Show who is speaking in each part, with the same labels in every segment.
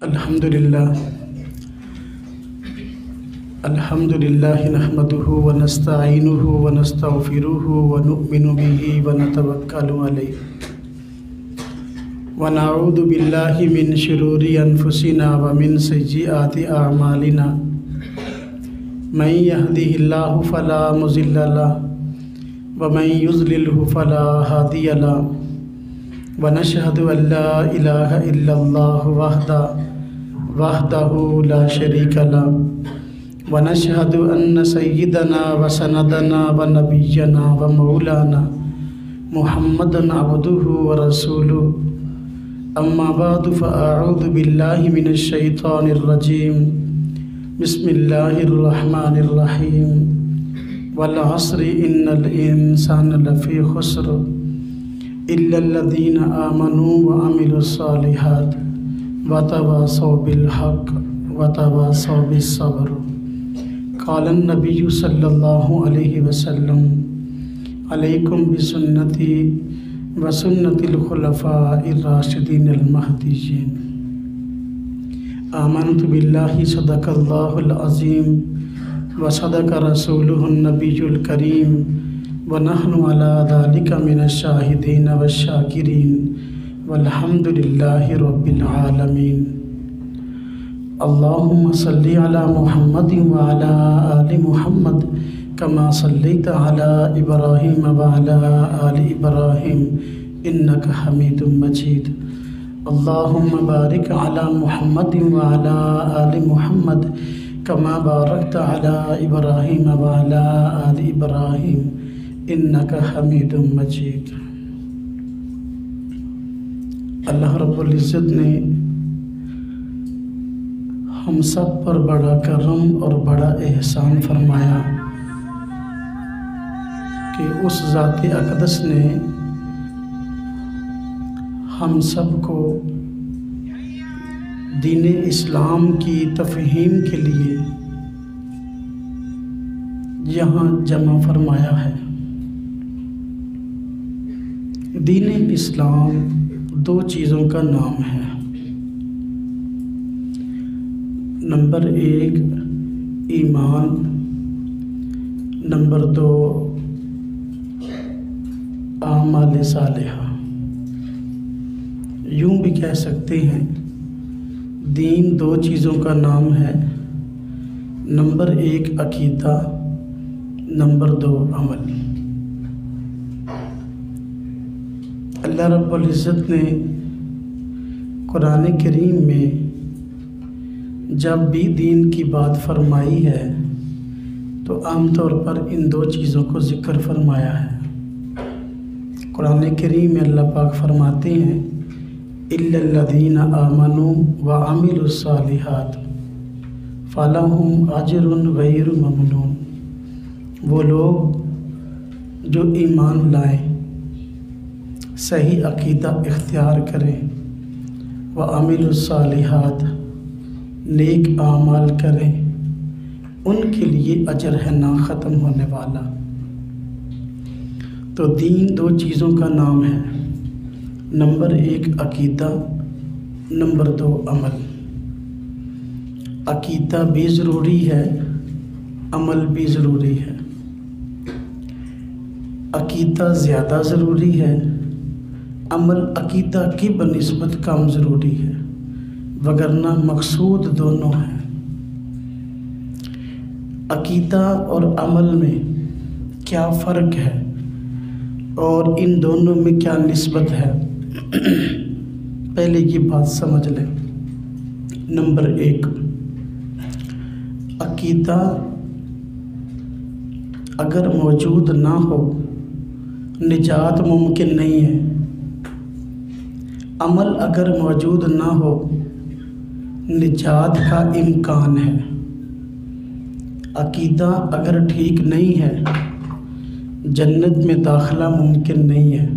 Speaker 1: الحمدللہ نحمده ونستعینه ونستغفره ونؤمن به ونتوکل علیہ ونعوذ باللہ من شرور انفسنا ومن سیئات اعمالنا من يهده اللہ فلا مضل له ومن يضلله فلا هادی له ونشهد ان لا الہ الا اللہ وحدہ لا شریک له ونشهد ان سیدنا وسندنا ونبینا ومولانا محمدا عبدہ ورسولہ اما بعد فاعوذ باللہ من الشیطان الرجیم بسم اللہ الرحمن الرحیم والعصر ان الانسان لفی خسر الا الذین آمنوا وعملوا الصالحات وتواصوا بالحق وتواصوا بالصبر قال النبی صلی اللہ علیہ وسلم علیکم بسنتی وسنت الخلفاء الراشدین المہدیین آمنت باللہ صدق اللہ العظیم وصدق رسولہ النبی الکریم ونحن علی ذلک من الشاہدین والشاکرین والحمد للہ رب العالمین اللہم صلی علی محمد وعلی آل محمد کما صلیت علی ابراہیم وعلی آل ابراہیم انکا حمید مجید اللہم بارک علی محمد وعلی آل محمد کما بارکت علی ابراہیم وعلی آل ابراہیم انکا حمید مجید۔ اللہ رب العزت نے ہم سب پر بڑا کرم اور بڑا احسان فرمایا کہ اس ذات اقدس نے ہم سب کو دین اسلام کی تفہیم کے لیے یہاں جمع فرمایا ہے۔ دین اسلام دو چیزوں کا نام ہے۔ نمبر 1 ایمان، نمبر 2 اعمال صالحہ۔ یوں بھی کہہ سکتے ہیں دین دو چیزوں کا نام ہے، نمبر 1 عقیدہ، نمبر 2 عمل۔ اللہ رب العزت نے قرآن کریم میں جب بھی دین کی بات فرمائی ہے تو عام طور پر ان دو چیزوں کو ذکر فرمایا ہے۔ قرآن کریم میں اللہ پاک فرماتے ہیں اِلَّا الَّذِينَ آمَنُوا وَعَمِلُوا الصَّالِحَاتِ فَلَهُمْ أَجْرٌ غَيْرُ مَمْنُونٍ۔ وہ لوگ جو ایمان لائیں، صحیح عقیدہ اختیار کریں، وَعَمِلُوا الصَّالِحَاتِ نیک اعمال کریں، ان کے لیے اجر ہے نہ ختم ہونے والا۔ تو دین دو چیزوں کا نام ہے، نمبر 1 عقیدہ، نمبر 2 عمل۔ عقیدہ بھی ضروری ہے، عمل بھی ضروری ہے۔ عقیدہ زیادہ ضروری ہے، عمل عقیدہ کی بنسبت کم ضروری ہے، وگرنہ مقصود دونوں ہیں۔ عقیدہ اور عمل میں کیا فرق ہے اور ان دونوں میں کیا نسبت ہے، پہلے یہ بات سمجھ لیں۔ نمبر 1 عقیدہ اگر موجود نہ ہو نجات ممکن نہیں ہے، عمل اگر موجود نہ ہو نجات کا امکان ہے۔ عقیدہ اگر ٹھیک نہیں ہے جنت میں داخلہ ممکن نہیں ہے۔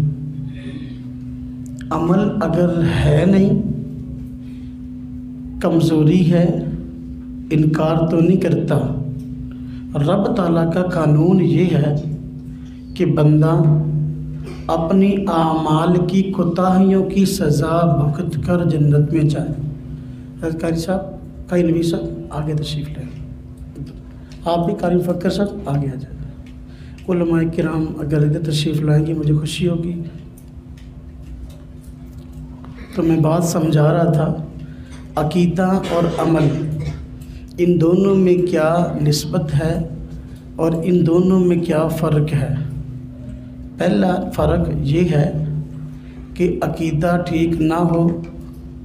Speaker 1: عمل اگر ہے نہیں، کمزوری ہے، انکار تو نہیں کرتا۔ رب تعالیٰ کا قانون یہ ہے کہ بندہ اپنی اعمال کی کوتاہیوں کی سزا بھگت کر جنت میں جائے۔ قاری صاحب، قاری نبی صاحب آگے تشریف لیں، آپ بھی قاری مفکر صاحب آگے آ جائیں۔ علماء کرام اگر ادھر تشریف لائیں گے مجھے خوشی ہوگی۔ تو میں بات سمجھا رہا تھا عقیدہ اور عمل، ان دونوں میں کیا نسبت ہے اور ان دونوں میں کیا فرق ہے۔ پہلا فرق یہ ہے کہ عقیدہ ٹھیک نہ ہو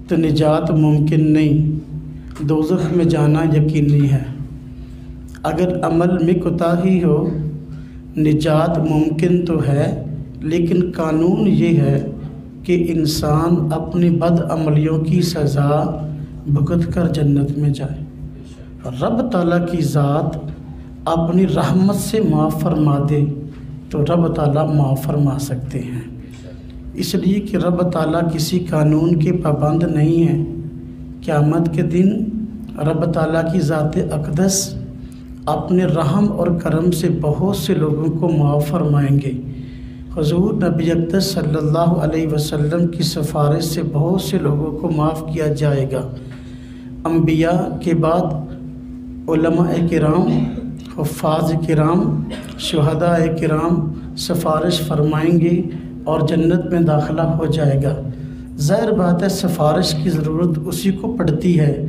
Speaker 1: تو نجات ممکن نہیں، دوزخ میں جانا یقینی ہے۔ اگر عمل میں کوتاہی ہو نجات ممکن تو ہے، لیکن قانون یہ ہے کہ انسان اپنی بد عملیوں کی سزا بھگت کر جنت میں جائے۔ رب تعالیٰ کی ذات اپنی رحمت سے معاف فرما دے تو رب تعالیٰ معاف فرما سکتے ہیں، اس لیے کہ رب تعالیٰ کسی قانون کے پابند نہیں ہے۔ قیامت کے دن رب تعالیٰ کی ذات اقدس اپنے رحم اور کرم سے بہت سے لوگوں کو معاف فرمائیں گے۔ حضور نبی اقدس صلی اللہ علیہ وسلم کی سفارش سے بہت سے لوگوں کو معاف کیا جائے گا۔ انبیاء کے بعد علماء کرام، حفاظ کرام، شہداء کرام سفارش فرمائیں گے اور جنت میں داخلہ ہو جائے گا۔ ظاہر بات ہے سفارش کی ضرورت اسی کو پڑتی ہے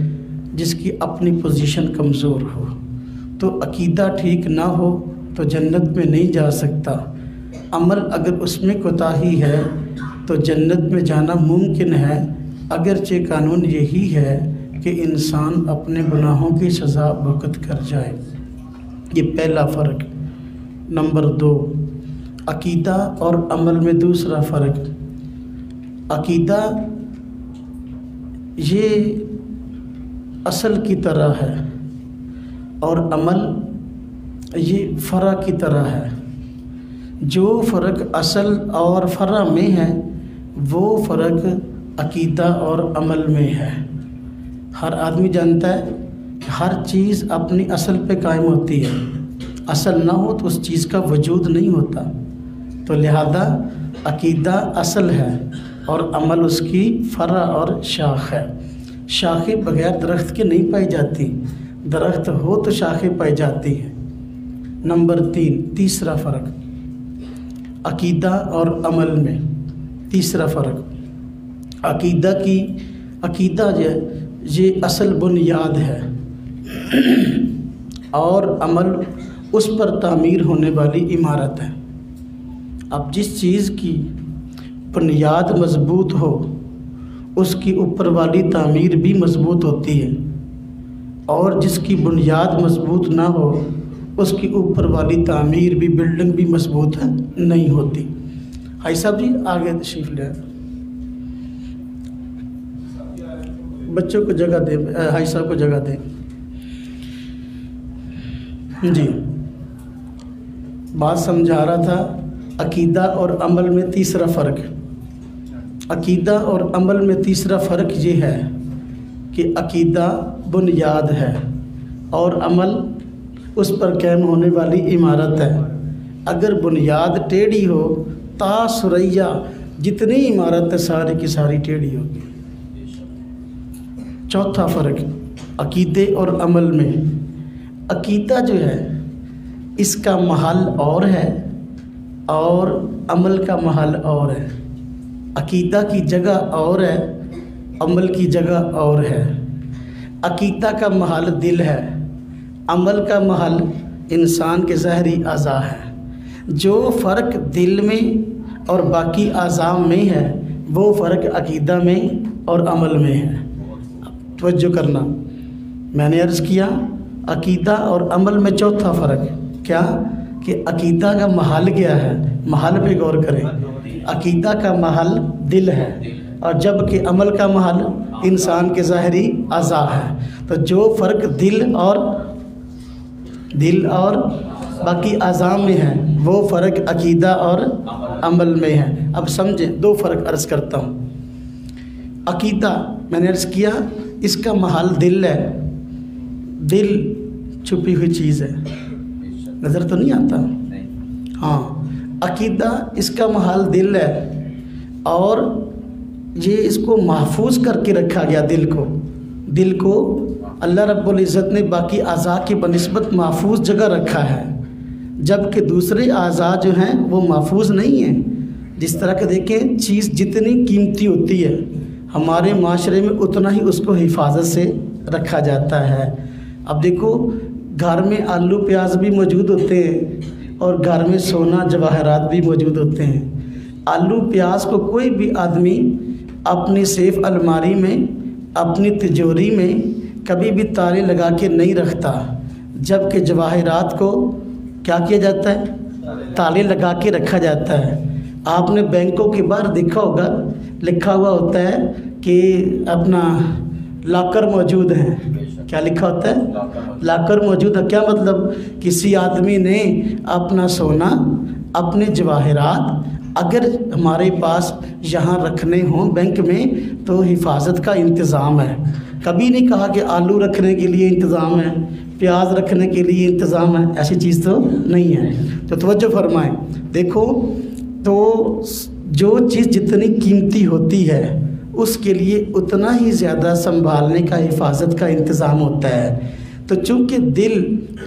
Speaker 1: جس کی اپنی پوزیشن کمزور ہو۔ تو عقیدہ ٹھیک نہ ہو تو جنت میں نہیں جا سکتا، عمل اگر اس میں کوتاہی ہے تو جنت میں جانا ممکن ہے، اگرچہ قانون یہی ہے کہ انسان اپنے گناہوں کی سزا بھگت کر جائے۔ یہ پہلا فرق۔ نمبر 2، عقیدہ اور عمل میں دوسرا فرق۔ عقیدہ یہ اصل کی طرح ہے اور عمل یہ فرع کی طرح ہے۔ جو فرق اصل اور فرع میں ہے وہ فرق عقیدہ اور عمل میں ہے۔ ہر آدمی جانتا ہے کہ ہر چیز اپنی اصل پہ قائم ہوتی ہے، اصل نہ ہو تو اس چیز کا وجود نہیں ہوتا۔ تو لہذا عقیدہ اصل ہے اور عمل اس کی فرع اور شاخ ہے۔ شاخیں بغیر درخت کے نہیں پائی جاتی، درخت ہو تو شاخیں پائی جاتی ہیں۔ نمبر 3، تیسرا فرق عقیدہ اور عمل میں۔ تیسرا فرق عقیدہ جو ہے یہ اصل بنیاد ہے اور عمل اس پر تعمیر ہونے والی عمارت ہے۔ اب جس چیز کی بنیاد مضبوط ہو اس کی اوپر والی تعمیر بھی مضبوط ہوتی ہے، اور جس کی بنیاد مضبوط نہ ہو اس کی اوپر والی تعمیر بھی، بلڈنگ بھی مضبوط نہیں ہوتی۔ حاجی صاحب جی آگے تشریف لیں، بچوں کو جگہ دیں، حاجی صاحب کو جگہ دیں۔ جی بات سمجھا رہا تھا عقیدہ اور عمل میں تیسرا فرق۔ عقیدہ اور عمل میں تیسرا فرق یہ ہے کہ عقیدہ بنیاد ہے اور عمل اس پر قائم ہونے والی عمارت ہے۔ اگر بنیاد ٹیڑھی ہو تا سریا جتنی عمارت ہے ساری کی ساری ٹیڑھی ہوگی۔ چوتھا فرق عقیدے اور عمل میں۔ عقیدہ جو ہے اس کا محل اور ہے اور عمل کا محل اور ہے۔ عقیدہ کی جگہ اور ہے، عمل کی جگہ اور ہے۔ عقیدہ کا محل دل ہے، عمل کا محل انسان کے ظاہری اعضاء ہے۔ جو فرق دل میں اور باقی اعضاء میں ہے وہ فرق عقیدہ میں اور عمل میں ہے۔ توجہ کرنا، میں نے عرض کیا عقیدہ اور عمل میں چوتھا فرق کیا کہ عقیدہ کا محل کیا ہے، محل پہ غور کریں۔ عقیدہ کا محل دل ہے اور جبکہ عمل کا محل انسان کے ظاہری اعضاء ہے۔ تو جو فرق دل اور باقی اعضاء میں ہے وہ فرق عقیدہ اور عمل میں ہے۔ اب سمجھیں، دو فرق عرض کرتا ہوں۔ عقیدہ میں نے عرض کیا اس کا محل دل ہے، دل چھپی ہوئی چیز ہے، نظر تو نہیں آتا۔ ہاں، عقیدہ اس کا محل دل ہے اور یہ اس کو محفوظ کر کے رکھا گیا، دل کو دل کو اللہ رب العزت نے باقی اعضاء کی بنسبت محفوظ جگہ رکھا ہے، جبکہ دوسرے اعضاء جو ہیں وہ محفوظ نہیں ہیں۔ جس طرح کہ دیکھیں چیز جتنی قیمتی ہوتی ہے ہمارے معاشرے میں اتنا ہی اس کو حفاظت سے رکھا جاتا ہے۔ اب دیکھو گھر میں آلو پیاز بھی موجود ہوتے ہیں اور گھر میں سونا جواہرات بھی موجود ہوتے ہیں۔ آلو پیاز کو کوئی بھی آدمی اپنی سیف الماری میں، اپنی تجوری میں کبھی بھی تالے لگا کے نہیں رکھتا، جبکہ جواہرات کو کیا کیا جاتا ہے؟ تالے لگا کے رکھا جاتا ہے۔ آپ نے بینکوں کے باہر دیکھا ہوگا لکھا ہوا ہوتا ہے کہ اپنا لاکر موجود ہیں۔ کیا لکھا ہوتا ہے؟ لاکر موجود ہے۔ کیا مطلب؟ کسی آدمی نے اپنا سونا، اپنے جواہرات اگر ہمارے پاس یہاں رکھنے ہوں بینک میں تو حفاظت کا انتظام ہے۔ کبھی نہیں کہا کہ آلو رکھنے کے لیے انتظام ہے، پیاز رکھنے کے لیے انتظام ہے، ایسی چیز تو نہیں ہے۔ تو توجہ فرمائیں، دیکھو تو جو چیز جتنی قیمتی ہوتی ہے اس کے لیے اتنا ہی زیادہ سنبھالنے کا، حفاظت کا انتظام ہوتا ہے۔ تو چونکہ دل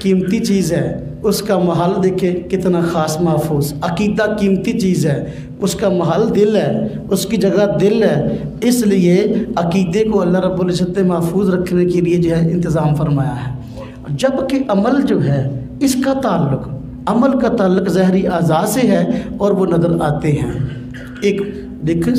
Speaker 1: قیمتی چیز ہے، اس کا محل دیکھیں کتنا خاص محفوظ۔ عقیدہ قیمتی چیز ہے، اس کا محل دل ہے، اس کی جگہ دل ہے، اس لیے عقیدے کو اللہ رب العزت نے محفوظ رکھنے کے لیے جو ہے انتظام فرمایا ہے۔ جبکہ عمل جو ہے اس کا تعلق، عمل کا تعلق ظاہری اعضاء سے ہے اور وہ نظر آتے ہیں۔ ایک دیکھیں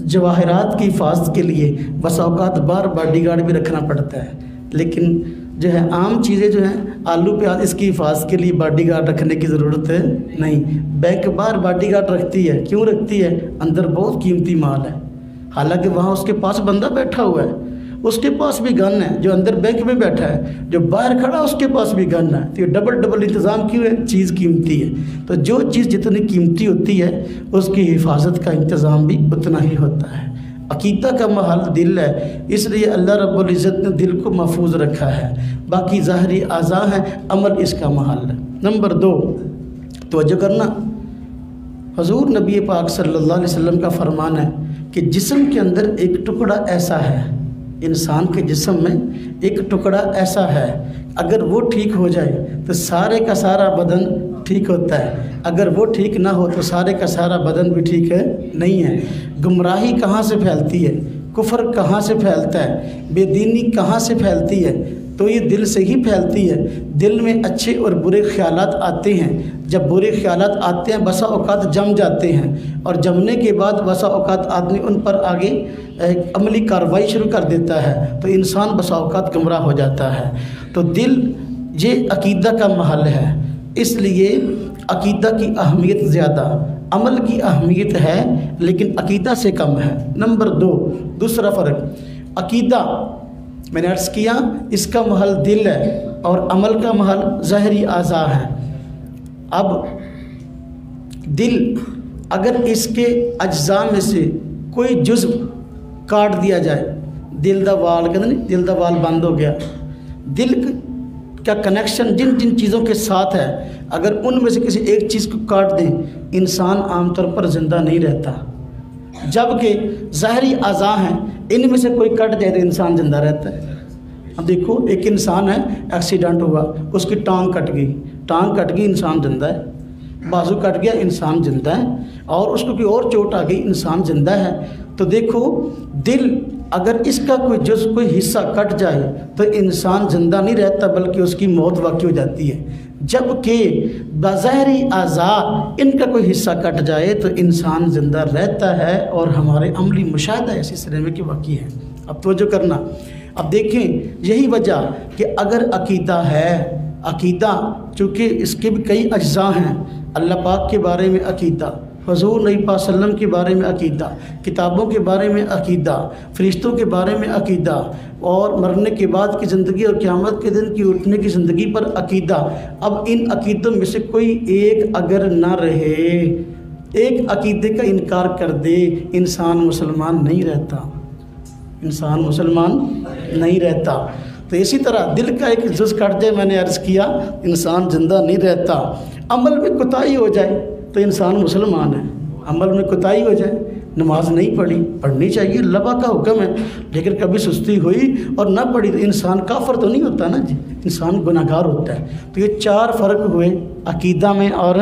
Speaker 1: جواہرات کی حفاظت کے لیے بسا اوقات بار باڈی گارڈ بھی رکھنا پڑتا ہے، لیکن جو ہے عام چیزیں جو ہیں آلو پیاز اس کی حفاظت کے لیے باڈی گارڈ رکھنے کی ضرورت نہیں۔ بینک باہر باڈی گارڈ رکھتی ہے، کیوں رکھتی ہے؟ اندر بہت قیمتی مال ہے، حالانکہ وہاں اس کے پاس بندہ بیٹھا ہوا ہے، اس کے پاس بھی گن ہے، جو اندر بینک میں بیٹھا ہے، جو باہر کھڑا اس کے پاس بھی گن ہے۔ تو یہ ڈبل انتظام کیوں ہے؟ چیز قیمتی ہے۔ تو جو چیز جتنی قیمتی ہوتی ہے اس کی حفاظت کا انتظام بھی اتنا ہی ہوتا ہے۔ عقیدہ کا محل دل ہے، اس لیے اللہ رب العزت نے دل کو محفوظ رکھا ہے۔ باقی ظاہری اعضاء ہیں، عمل اس کا محل ہے۔ نمبر 2 توجہ کرنا، حضور نبی پاک صلی اللہ علیہ وسلم کا فرمان ہے کہ جسم کے اندر ایک ٹکڑا ایسا ہے، انسان کے جسم میں ایک ٹکڑا ایسا ہے، اگر وہ ٹھیک ہو جائے تو سارے کا سارا بدن ٹھیک ہوتا ہے، اگر وہ ٹھیک نہ ہو تو سارے کا سارا بدن بھی ٹھیک نہیں ہے۔ گمراہی کہاں سے پھیلتی ہے؟ کفر کہاں سے پھیلتا ہے؟ بے دینی کہاں سے پھیلتی ہے؟ تو یہ دل سے ہی پھیلتی ہے۔ دل میں اچھے اور برے خیالات آتے ہیں، جب برے خیالات آتے ہیں بسا اوقات جم جاتے ہیں، اور جمنے کے بعد بسا اوقات آدمی ان پر آگے عملی کارروائی شروع کر دیتا ہے، تو انسان بسا اوقات گمراہ ہو جاتا ہے۔ تو دل یہ عقیدہ کا محل ہے، اس لیے عقیدہ کی اہمیت زیادہ، عمل کی اہمیت ہے لیکن عقیدہ سے کم ہے۔ نمبر 2 دوسرا فرق، عقیدہ میں نے عرض کیا اس کا محل دل ہے اور عمل کا محل ظاہری اعضاء ہے۔ اب دل اگر اس کے اجزاء میں سے کوئی جزو کاٹ دیا جائے، دل دا وال کہتے ہیں، دل دا وال بند ہو گیا، دل کا کنیکشن جن جن چیزوں کے ساتھ ہے اگر ان میں سے کسی ایک چیز کو کاٹ دیں انسان عام طور پر زندہ نہیں رہتا، جبکہ ظاہری اعضاء ہیں ان میں سے کوئی کٹ جائے تو انسان زندہ رہتا ہے۔ اب دیکھو ایک انسان ہے، ایکسیڈنٹ ہوا، اس کی ٹانگ کٹ گئی انسان زندہ ہے، بازو کٹ گیا انسان زندہ ہے، اور اس کو کوئی اور چوٹ آ گئی انسان زندہ ہے۔ تو دیکھو دل اگر اس کا کوئی حصہ کٹ جائے تو انسان زندہ نہیں رہتا بلکہ اس کی موت واقع ہو جاتی ہے، جبکہ بظاہری اعضاء ان کا کوئی حصہ کٹ جائے تو انسان زندہ رہتا ہے، اور ہمارے عملی مشاہدہ ایسی سلسلے میں کہ واقعی ہے۔ اب توجہ کرنا، اب دیکھیں یہی وجہ کہ اگر عقیدہ ہے، عقیدہ چونکہ اس کے بھی کئی اجزاء ہیں، اللہ پاک کے بارے میں عقیدہ، حضور نبی پاک صلی اللہ علیہ وسلم کے بارے میں عقیدہ، کتابوں کے بارے میں عقیدہ، فرشتوں کے بارے میں عقیدہ، اور مرنے کے بعد کی زندگی اور قیامت کے دن کی اٹھنے کی زندگی پر عقیدہ۔ اب ان عقیدوں میں سے کوئی ایک اگر نہ رہے، ایک عقیدے کا انکار کر دے، انسان مسلمان نہیں رہتا، انسان مسلمان نہیں رہتا۔ تو اسی طرح دل کا ایک جز کٹ جائے، میں نے عرض کیا انسان زندہ نہیں رہتا۔ عمل میں کوتاہی ہو جائے تو انسان مسلمان ہے، عمل میں کوتاہی ہو جائے نماز نہیں پڑھی، پڑھنی چاہیے، اللہ پاک کا حکم ہے، لیکن کبھی سستی ہوئی اور نہ پڑھی تو انسان کافر تو نہیں ہوتا نا جی، انسان گناہگار ہوتا ہے۔ تو یہ 4 فرق ہوئے عقیدہ میں اور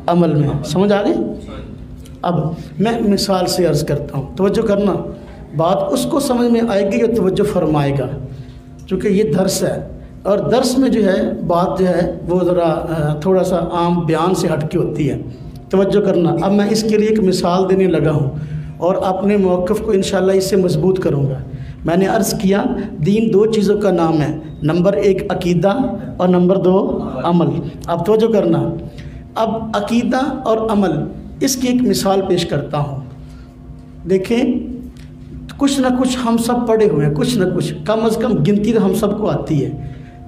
Speaker 1: عمل میں، سمجھ آ گئی؟ اب میں مثال سے عرض کرتا ہوں، توجہ کرنا، بات اس کو سمجھ میں آئے گی جو توجہ فرمائے گا، چونکہ یہ درس ہے اور درس میں جو ہے بات جو ہے وہ ذرا تھوڑا سا عام بیان سے ہٹ کے ہوتی ہے، توجہ کرنا۔ اب میں اس کے لیے ایک مثال دینے لگا ہوں اور اپنے موقف کو انشاءاللہ اس سے مضبوط کروں گا۔ میں نے عرض کیا دین 2 چیزوں کا نام ہے، نمبر 1 عقیدہ اور نمبر 2 عمل۔ اب توجہ کرنا، اب عقیدہ اور عمل اس کی ایک مثال پیش کرتا ہوں۔ دیکھیں کچھ نہ کچھ ہم سب پڑھے ہوئے ہیں، کچھ نہ کچھ، کم از کم گنتی تو ہم سب کو آتی ہے،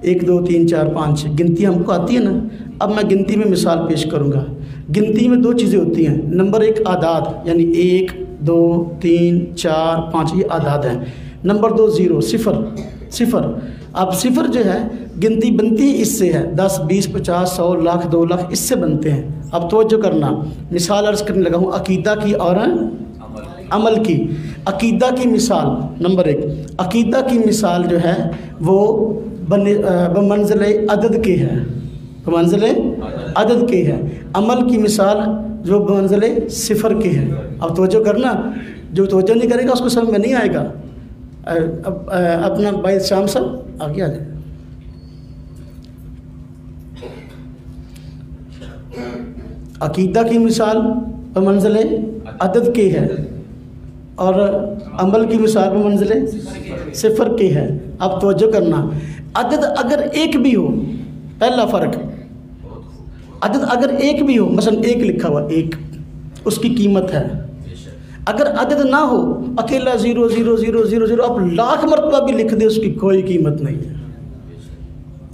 Speaker 1: 1 2 3 4 5 6 گنتی ہم کو آتی ہے نا۔ اب میں گنتی میں مثال پیش کروں گا۔ گنتی میں 2 چیزیں ہوتی ہیں، نمبر 1 اعداد، یعنی 1 2 3 4 5 یہ اعداد ہیں، نمبر 2 0 صفر۔ اب صفر جو ہے گنتی بنتی ہے اس سے ہے، 10 20 50 100 لاکھ 2 لاکھ اس سے بنتے ہیں۔ اب توجہ کرنا، مثال عرض کرنے لگا ہوں عقیدہ کی اور عمل کی۔ عقیدہ کی مثال، نمبر 1 عقیدہ کی مثال جو ہے وہ بمنزل عدد کے ہے، بمنزل عدد کے ہے۔ عمل کی مثال جو بمنزل صفر کے ہے۔ اب توجہ کرنا، جو توجہ نہیں کرے گا اس کو سمجھ میں نہیں آئے گا۔ اپنا بھائی شام صاحب آگے آ جائے۔ عقیدہ کی مثال بمنزل عدد کے ہے اور عمل کی مثال بمنزل صفر کے ہے۔ اب توجہ کرنا، عدد اگر 1 بھی ہو، پہلا فرق، عدد اگر 1 بھی ہو، مثلا 1 لکھا ہوا 1، اس کی قیمت ہے۔ اگر عدد نہ ہو، اکیلا 0 0 0 0 0، آپ لاکھ مرتبہ بھی لکھ دے اس کی کوئی قیمت نہیں ہے،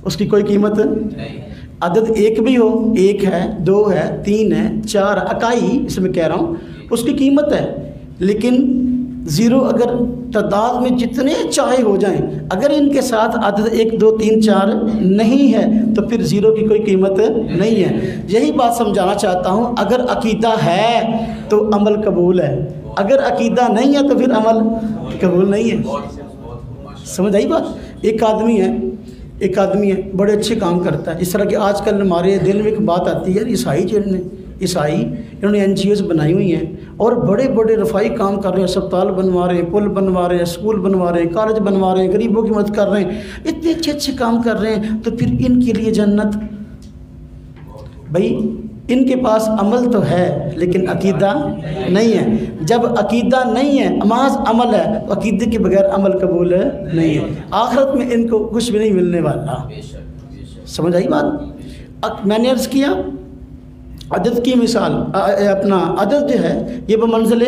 Speaker 1: اس کی کوئی قیمت نہیں۔ عدد 1 بھی ہو، 1 ہے 2 ہے 3 ہے 4 اکائی اس میں کہہ رہا ہوں، اس کی قیمت ہے، لیکن 0 اگر تعداد میں جتنے چاہے ہو جائیں، اگر ان کے ساتھ عدد 1 2 3 4 نہیں ہے تو پھر 0 کی کوئی قیمت نہیں ہے۔ یہی بات سمجھانا چاہتا ہوں، اگر عقیدہ ہے تو عمل قبول ہے، اگر عقیدہ نہیں ہے تو پھر عمل قبول نہیں ہے۔ سمجھ آئی بات؟ ایک آدمی ہے بڑے اچھے کام کرتا ہے، اس طرح کہ آج کل ہمارے دل میں ایک بات آتی ہے، عیسائی انہوں نے NGOs بنائی ہوئی ہیں اور بڑے بڑے رفائی کام کر رہے ہیں، اسپتال بنوا رہے ہیں، پل بنوا رہے ہیں، اسکول بنوا رہے ہیں، کالج بنوا رہے ہیں، غریبوں کی مدد کر رہے ہیں، اتنے اچھے کام کر رہے ہیں، تو پھر ان کے لیے جنت؟ بھائی ان کے پاس عمل تو ہے لیکن عقیدہ نہیں ہے۔ جب عقیدہ نہیں ہے، محض عمل ہے، تو عقیدے کے بغیر عمل قبول نہیں ہے، آخرت میں ان کو کچھ بھی نہیں ملنے والا۔ سمجھ آئی بات؟ میں نے عرض کیا عدد کی مثال، اپنا عدد جو ہے یہ بمنزل،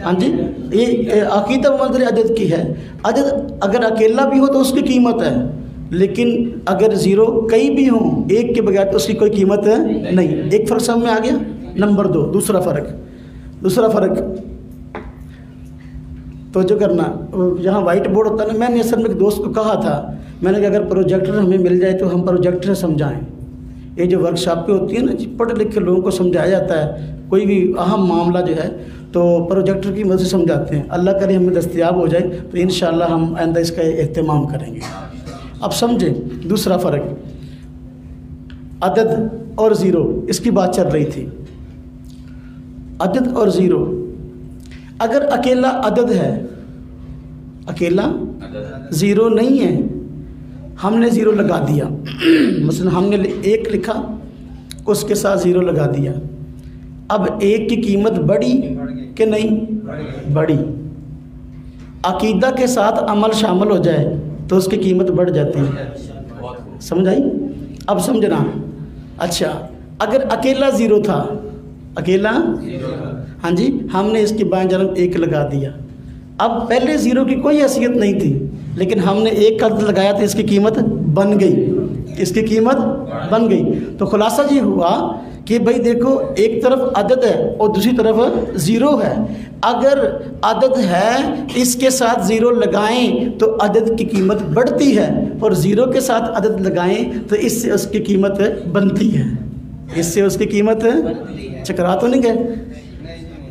Speaker 1: ہاں جی، یہ عقیدہ بمنزل عدد کی ہے۔ عدد اگر اکیلا بھی ہو تو اس کی قیمت ہے، لیکن اگر 0 کئی بھی ہوں 1 کے بغیر تو اس کی کوئی قیمت نہیں۔ ایک فرق سمجھ میں آ گیا۔ نمبر 2 دوسرا فرق توجہ کرنا، جہاں وائٹ بورڈ ہوتا ہے نا، میں نے اصل میں ایک دوست کو کہا تھا، میں نے کہا اگر پروجیکٹر ہمیں مل جائے تو ہم پروجیکٹر سمجھائیں۔ یہ جو ورکشاپیں ہوتی ہیں نا، پڑھے لکھے لوگوں کو سمجھایا جاتا ہے، کوئی بھی اہم معاملہ جو ہے تو پروجیکٹر کی مدد سے سمجھاتے ہیں۔ اللہ کرے ہمیں دستیاب ہو جائے تو انشاءاللہ ہم آئندہ اس کا اہتمام کریں گے۔ اب سمجھیں دوسرا فرق، عدد اور 0، اس کی بات چل رہی تھی، عدد اور 0۔ اگر اکیلا عدد ہے، اکیلا 0 نہیں ہے، ہم نے 0 لگا دیا، مثلا ہم نے 1 لکھا، اس کے ساتھ 0 لگا دیا، اب 1 کی قیمت بڑھی کہ نہیں؟ بڑھی۔ عقیدہ کے ساتھ عمل شامل ہو جائے تو اس کی قیمت بڑھ جاتی ہے۔ سمجھ آئی؟ اب سمجھنا، اچھا اگر اکیلا 0 تھا، اکیلا، ہاں جی، ہم نے اس کی بائیں جانب 1 لگا دیا، اب پہلے 0 کی کوئی حیثیت نہیں تھی، لیکن ہم نے 1 کا عدد لگایا تو اس کی قیمت بن گئی، اس کی قیمت بن گئی۔ تو خلاصہ یہ ہوا کہ بھائی دیکھو، ایک طرف عدد ہے اور دوسری طرف 0 ہے، اگر عدد ہے اس کے ساتھ 0 لگائیں تو عدد کی قیمت بڑھتی ہے، اور 0 کے ساتھ عدد لگائیں تو اس سے اس کی قیمت بنتی ہے، اس سے اس کی قیمت چکرا تو نہیں گئے؟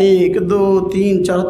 Speaker 1: 1 2 3 4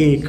Speaker 1: 1।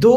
Speaker 1: 2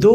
Speaker 1: 2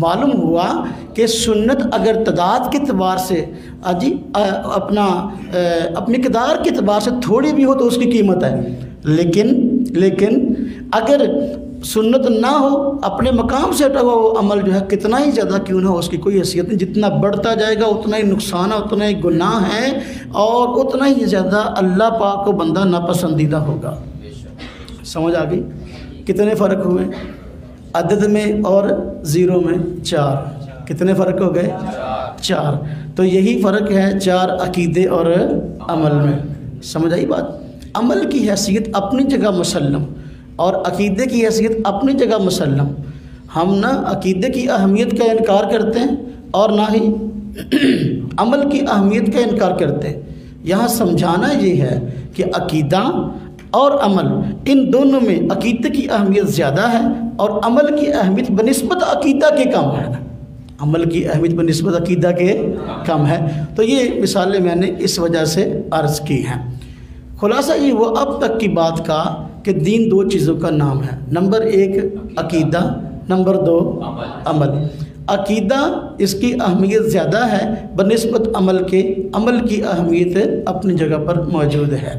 Speaker 1: معلوم ہوا کہ سنت اگر تعداد کے اعتبار سے اپنا مقدار کے اعتبار سے تھوڑی بھی ہو تو اس کی قیمت ہے، لیکن اگر سنت نہ ہو، اپنے مقام سے ہٹا ہوا وہ عمل جو ہے کتنا ہی زیادہ کیوں نہ ہو، اس کی کوئی حیثیت نہیں۔ جتنا بڑھتا جائے گا اتنا ہی نقصان ہے، اتنا ہی گناہ ہے، اور اتنا ہی زیادہ اللہ پاک کو بندہ ناپسندیدہ ہوگا۔ سمجھ آ گئی؟ کتنے فرق ہوئے عدد میں اور زیرو میں؟ 4۔ کتنے فرق ہو گئے؟ 4۔ تو یہی فرق ہے 4 عقیدے اور عمل میں۔ سمجھ آئی بات؟ عمل کی حیثیت اپنی جگہ مسلم اور عقیدے کی حیثیت اپنی جگہ مسلم۔ ہم نہ عقیدے کی اہمیت کا انکار کرتے ہیں اور نہ ہی عمل کی اہمیت کا انکار کرتے ہیں۔ یہاں سمجھانا یہ ہے کہ عقیدہ اور عمل ان دونوں میں عقیدے کی اہمیت زیادہ ہے اور عمل کی اہمیت بنسبت عقیدہ کے کم ہے۔ عمل کی اہمیت بنسبت عقیدہ کے کم ہے۔ تو یہ مثالیں میں نے اس وجہ سے عرض کی ہیں۔ خلاصہ یہ وہ اب تک کی بات کا کہ دین 2 چیزوں کا نام ہے۔ نمبر 1 عقیدہ، نمبر 2 عمل۔ عقیدہ اس کی اہمیت زیادہ ہے بنسبت عمل کے، عمل کی اہمیت اپنی جگہ پر موجود ہے۔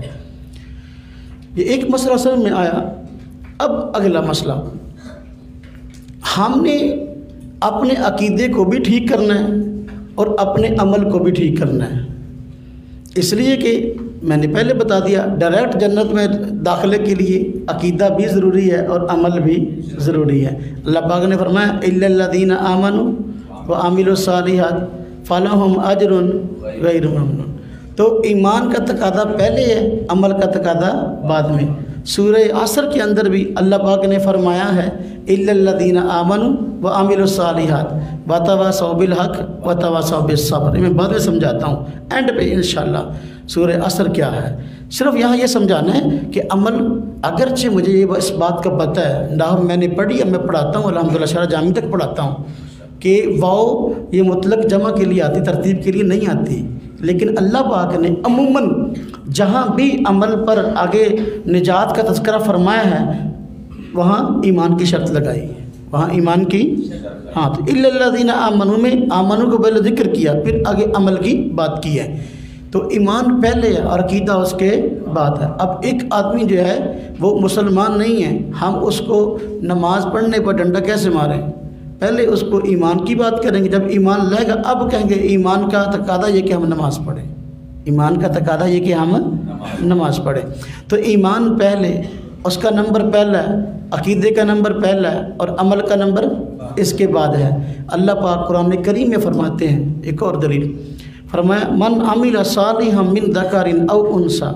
Speaker 1: یہ ایک مسئلہ سمجھ میں آیا۔ اب اگلا مسئلہ، ہم نے اپنے عقیدے کو بھی ٹھیک کرنا ہے اور اپنے عمل کو بھی ٹھیک کرنا ہے، اس لیے کہ میں نے پہلے بتا دیا ڈائریکٹ جنت میں داخلے کے لیے عقیدہ بھی ضروری ہے اور عمل بھی ضروری ہے۔ اللہ پاک نے فرمایا الا الذین آمنوا وعملوا الصالحات فلہم اجر غیر ممنون۔ تو ایمان کا تقاضا پہلے ہے، عمل کا تقاضا بعد میں۔ سورہ عصر کے اندر بھی اللہ پاک نے فرمایا ہے الا الذین آمنوا وعملوا الصالحات وتواصوا بالحق وتواصوا بالصبر۔ میں بعد میں سمجھاتا ہوں اینڈ پہ انشاءاللہ سورہ عصر کیا ہے۔ صرف یہاں یہ سمجھانا ہے کہ عمل، اگرچہ مجھے یہ اس بات کا پتہ ہے، نحو میں نے پڑھی، اب میں پڑھاتا ہوں الحمدللہ شرح جامع تک پڑھاتا ہوں کہ واو یہ مطلق جمع کے لیے آتی، ترتیب کے لیے نہیں آتی، لیکن اللہ پاک نے عموماً جہاں بھی عمل پر آگے نجات کا تذکرہ فرمایا ہے وہاں ایمان کی شرط لگائی، وہاں ایمان کی، ہاں تو الا الذین آمنوا میں آمنوا کو پہلے ذکر کیا، پھر آگے عمل کی بات کی ہے۔ تو ایمان پہلے ہے اور عقیدہ اس کے بعد ہے۔ اب ایک آدمی جو ہے وہ مسلمان نہیں ہے، ہم اس کو نماز پڑھنے پر ڈنڈا کیسے ماریں؟ پہلے اس کو ایمان کی بات کریں گے، جب ایمان لائے گا اب کہیں گے ایمان کا تقاضا یہ کہ ہم نماز پڑھیں، ایمان کا تقاضا یہ کہ ہم نماز پڑھیں۔ تو ایمان پہلے، اس کا نمبر پہلا ہے، عقیدے کا نمبر پہلا ہے اور عمل کا نمبر اس کے بعد ہے۔ اللہ پاک قرآن کریم میں فرماتے ہیں ایک اور دلیل، فرمایا من عمل صالحا من ذکر او انثى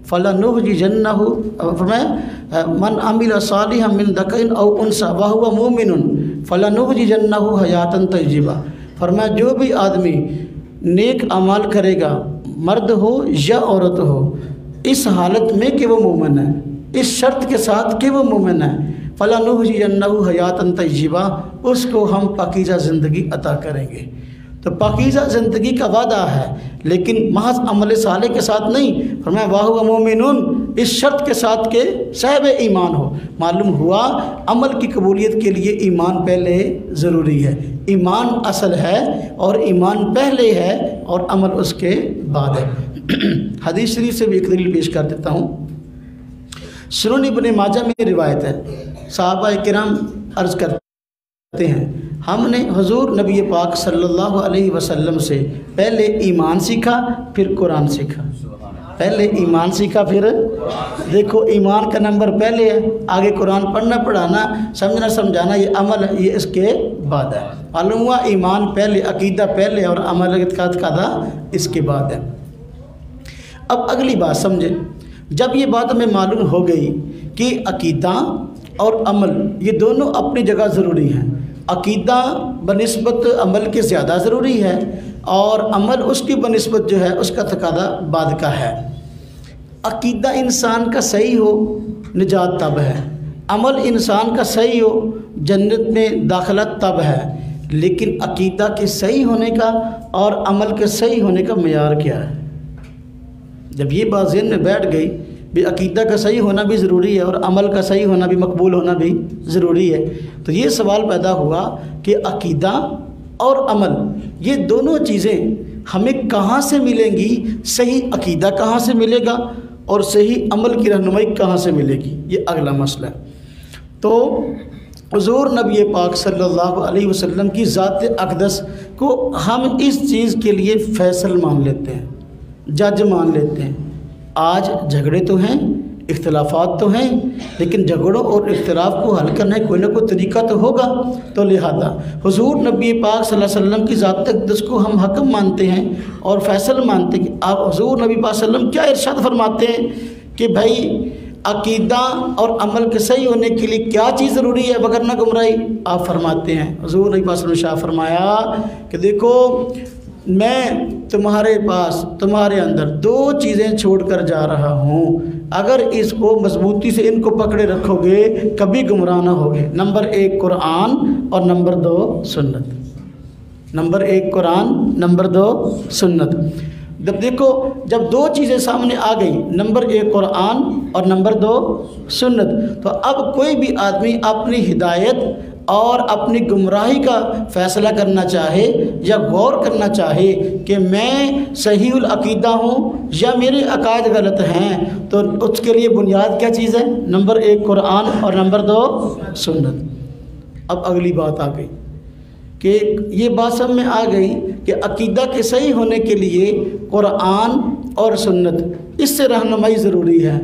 Speaker 1: فلنحیینہ، فرمایا من عمل صالحا من ذکر او انثى وهو مؤمن فلنحیینہ حیاتا طیبہ۔ فرمایا جو بھی آدمی نیک اعمال کرے گا، مرد ہو یا عورت ہو، اس حالت میں کہ وہ مومن ہے، اس شرط کے ساتھ کہ وہ مومن ہے، فلنحیینہ حیاتا طیبہ، اس کو ہم پاکیزہ زندگی عطا کریں گے۔ تو پاکیزہ زندگی کا وعدہ ہے لیکن محض عمل صالح کے ساتھ نہیں، فرمایا واہ مومنون، اس شرط کے ساتھ کہ صاحب ایمان ہو۔ معلوم ہوا عمل کی قبولیت کے لیے ایمان پہلے ضروری ہے، ایمان اصل ہے اور ایمان پہلے ہے اور عمل اس کے بعد ہے۔ حدیث شریف سے بھی ایک دلیل پیش کر دیتا ہوں۔ سنن ابن ماجہ میں روایت ہے، صحابہ کرام عرض کرتے ہیں ہم نے حضور نبی پاک صلی اللہ علیہ وسلم سے پہلے ایمان سیکھا پھر قرآن سیکھا، پہلے ایمان سیکھا پھر، دیکھو ایمان کا نمبر پہلے ہے، آگے قرآن پڑھنا پڑھانا سمجھنا سمجھانا یہ عمل ہے، یہ اس کے بعد ہے۔ معلوم ہوا ایمان پہلے، عقیدہ پہلے اور عمل کا تقاضا اس کے بعد ہے۔ اب اگلی بات سمجھیں، جب یہ بات ہمیں معلوم ہو گئی کہ عقیدہ اور عمل یہ دونوں اپنی جگہ ضروری ہیں، عقیدہ بنسبت عمل کے زیادہ ضروری ہے اور عمل اس کی بنسبت جو ہے اس کا تقاضا بعد کا ہے۔ عقیدہ انسان کا صحیح ہو نجات تب ہے، عمل انسان کا صحیح ہو جنت میں داخلہ تب ہے، لیکن عقیدہ کے صحیح ہونے کا اور عمل کے صحیح ہونے کا معیار کیا ہے؟ جب یہ بات ذہن میں بیٹھ گئی بھی عقیدہ کا صحیح ہونا بھی ضروری ہے اور عمل کا صحیح ہونا بھی مقبول ہونا بھی ضروری ہے۔ تو یہ سوال پیدا ہوا کہ عقیدہ اور عمل یہ دونوں چیزیں ہمیں کہاں سے ملیں گی؟ صحیح عقیدہ کہاں سے ملے گا اور صحیح عمل کی رہنمائی کہاں سے ملے گی؟ یہ اگلا مسئلہ ہے۔ تو حضور نبی پاک صلی اللہ علیہ وسلم کی ذات اقدس کو ہم اس چیز کے لیے فیصل مان لیتے ہیں، جج مان لیتے ہیں۔ آج جھگڑے تو ہیں، اختلافات تو ہیں، لیکن جھگڑوں اور اختلاف کو حل کرنے کوئی نہ کوئی طریقہ تو ہوگا۔ تو لہذا حضور نبی پاک صلی اللہ علیہ وسلم کی ذات اقدس کو ہم حکم مانتے ہیں اور فیصل مانتے ہیں کہ آپ حضور نبی پاک صلی اللہ علیہ وسلم کیا ارشاد فرماتے ہیں کہ بھائی عقیدہ اور عمل کے صحیح ہونے کے لیے کیا چیز ضروری ہے وگرنہ گمراہی؟ آپ فرماتے ہیں، حضور نبی پاک صلی اللہ علیہ وسلم شاہ فرمایا کہ دیکھو میں تمہارے پاس تمہارے اندر دو چیزیں چھوڑ کر جا رہا ہوں، اگر اس کو مضبوطی سے ان کو پکڑے رکھو گے کبھی گمراہ نہ ہوگے۔ نمبر 1 قرآن اور نمبر 2 سنت۔ نمبر 1 قرآن، نمبر 2 سنت۔ جب دیکھو جب دو چیزیں سامنے آ گئی، نمبر 1 قرآن اور نمبر 2 سنت، تو اب کوئی بھی آدمی اپنی ہدایت اور اپنی گمراہی کا فیصلہ کرنا چاہے یا غور کرنا چاہے کہ میں صحیح العقیدہ ہوں یا میرے عقائد غلط ہیں، تو اس کے لیے بنیاد کیا چیز ہے؟ نمبر 1 قرآن اور نمبر 2 سنت۔ اب اگلی بات آ گئی کہ یہ بات سب میں آ گئی کہ عقیدہ کے صحیح ہونے کے لیے قرآن اور سنت اس سے رہنمائی ضروری ہے،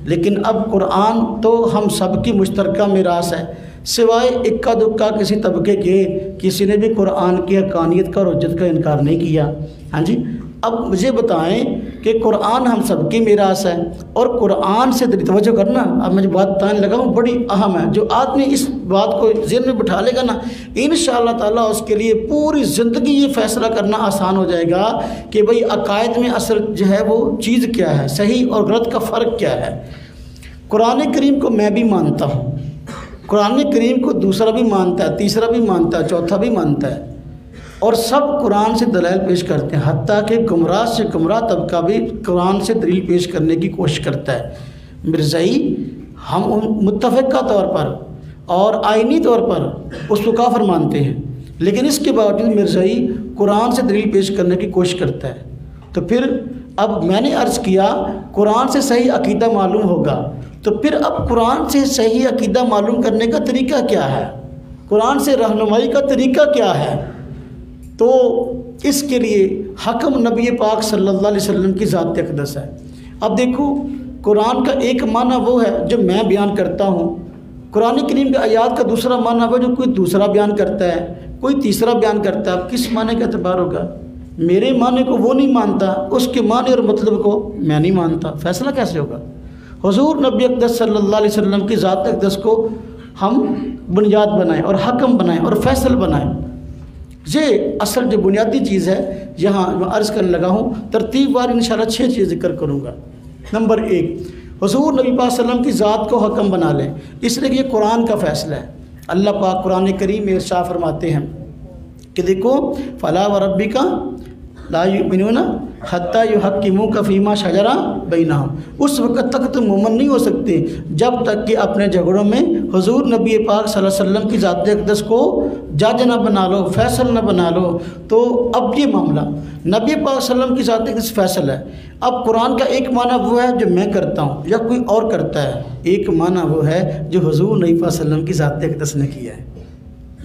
Speaker 1: لیکن اب قرآن تو ہم سب کی مشترکہ میراث ہے، سوائے اکا دکا کسی طبقے کے کسی نے بھی قرآن کی حقانیت کا اور حجت کا انکار نہیں کیا۔ ہاں جی، اب مجھے بتائیں کہ قرآن ہم سب کی میراث ہے اور قرآن سے توجہ کرنا، اب مجھے بات بتانے لگا ہوں بڑی اہم ہے، جو آدمی اس بات کو ذہن میں بٹھا لے گا نا انشاءاللہ تعالیٰ اس کے لیے پوری زندگی یہ فیصلہ کرنا آسان ہو جائے گا کہ بھئی عقائد میں اصل جو ہے وہ چیز کیا ہے، صحیح اور غلط کا فرق کیا ہے۔ قرآن کریم کو میں بھی مانتا ہوں، قرآن کریم کو دوسرا بھی مانتا ہے، تیسرا بھی مانتا ہے، چوتھا بھی مانتا ہے، اور سب قرآن سے دلائل پیش کرتے ہیں، حتیٰ کہ گمراہ سے گمراہ طبقہ بھی قرآن سے دلیل پیش کرنے کی کوشش کرتا ہے۔ مرزائی ہم متفقہ طور پر اور آئینی طور پر اس کو کافر مانتے ہیں، لیکن اس کے باوجود مرزائی قرآن سے دلیل پیش کرنے کی کوشش کرتا ہے۔ تو پھر اب میں نے عرض کیا قرآن سے صحیح عقیدہ معلوم ہوگا، تو پھر اب قرآن سے صحیح عقیدہ معلوم کرنے کا طریقہ کیا ہے؟ قرآن سے رہنمائی کا طریقہ کیا ہے؟ تو اس کے لیے حکم نبی پاک صلی اللہ علیہ وسلم کی ذات اقدس ہے۔ اب دیکھو قرآن کا ایک معنی وہ ہے جو میں بیان کرتا ہوں، قرآن کریم کے آیات کا دوسرا معنی وہ جو کوئی دوسرا بیان کرتا ہے، کوئی تیسرا بیان کرتا ہے۔ اب کس معنی کا اعتبار ہوگا؟ میرے معنی کو وہ نہیں مانتا، اس کے معنی اور مطلب کو میں نہیں مانتا، فیصلہ کیسے ہوگا؟ حضور نبی اقدس صلی اللہ علیہ وسلم کی ذات اقدس کو ہم بنیاد بنائیں اور حکم بنائیں اور فیصل بنائیں، یہ اصل جو بنیادی چیز ہے یہاں میں عرض کرنے لگا ہوں۔ ترتیب وار انشاءاللہ 6 چیز ذکر کروں گا۔ نمبر 1، حضور نبی پاک صلی اللہ علیہ وسلم کی ذات کو حکم بنا لیں، اس لیے کہ یہ قرآن کا فیصلہ ہے۔ اللہ پاک قرآن کریم میں ارشاد فرماتے ہیں کہ دیکھو فلا وربک لا یؤمنون حتی یحکموک فیما شجر بینہم، اس وقت تک تم مومن نہیں ہو سکتے جب تک کہ اپنے جھگڑوں میں حضور نبی پاک صلی اللہ علیہ وسلم کی ذات اقدس کو جج نہ بنا لو، فیصل نہ بنا لو۔ تو اب یہ معاملہ نبی پاک صلی اللہ علیہ وسلم کی ذات اقدس فیصل ہے۔ اب قرآن کا ایک معنی وہ ہے جو میں کرتا ہوں یا کوئی اور کرتا ہے، ایک معنی وہ ہے جو حضور نبی پاک صلی اللہ علیہ وسلم کی ذات اقدس نے کیا ہے۔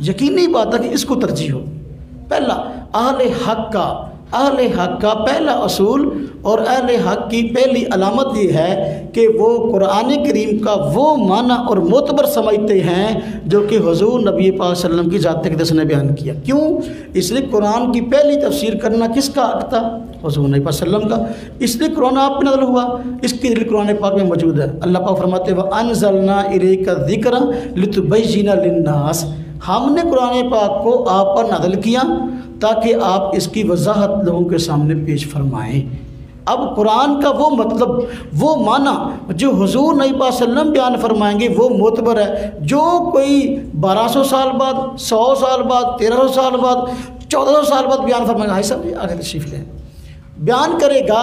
Speaker 1: یقینی بات ہے کہ اس کو ترجیح ہو۔ پہلا اہل حق کا پہلا اصول اور اہل حق کی پہلی علامت یہ ہے کہ وہ قرآن کریم کا وہ معنی اور معتبر سمجھتے ہیں جو کہ حضور نبی پاک صلی اللہ علیہ وسلم کی ذات اقدس نے بیان کیا۔ کیوں؟ اس لیے قرآن کی پہلی تفسیر کرنا کس کا حق تھا؟ حضور نبی پاک صلی اللہ علیہ وسلم کا۔ اس لیے قرآن آپ پہ نازل ہوا، اس کی دلیل قرآن پاک میں موجود ہے۔ اللہ پاک فرماتے ہیں وَأَنزَلْنَا إِلَيْكَ الذِّكْرَ لِتُبَيِّنَ لِلنَّاسِ، ہم نے قرآن پاک کو آپ پر نازل کیا تاکہ آپ اس کی وضاحت لوگوں کے سامنے پیش فرمائیں۔ اب قرآن کا وہ مطلب، وہ معنی جو حضور نبی پاک صلی اللہ علیہ وسلم بیان فرمائیں گے وہ معتبر ہے۔ جو کوئی 1200 سال بعد، 100 سال بعد، 1300 سال بعد، 1400 سال بعد بیان فرمائے گا، صاحب آگے تشریف لیں، بیان کرے گا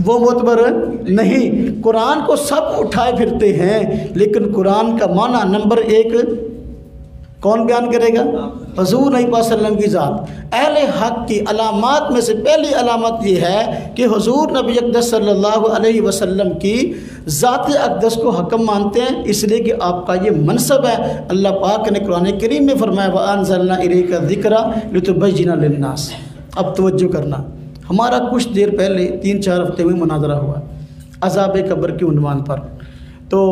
Speaker 1: وہ معتبر نہیں۔ قرآن کو سب اٹھائے پھرتے ہیں، لیکن قرآن کا معنی نمبر ایک کون بیان کرے گا؟ حضور نبی پاک صلی اللہ علیہ وسلم کی ذات۔ اہل حق کی علامات میں سے پہلی علامت یہ ہے کہ حضور نبی اقدس صلی اللہ علیہ وسلم کی ذات اقدس کو حکم مانتے ہیں، اس لیے کہ آپ کا یہ منصب ہے۔ اللہ پاک نے قرآن کریم میں فرمایا وَأَنزَلْنَا إِلَيْكَ الذِّكْرَ لِتُبَيِّنَ لِلنَّاسِ۔ اب توجہ کرنا، ہمارا کچھ دیر پہلے 3-4 ہفتے میں مناظرہ ہوا عذاب قبر کے عنوان پر، تو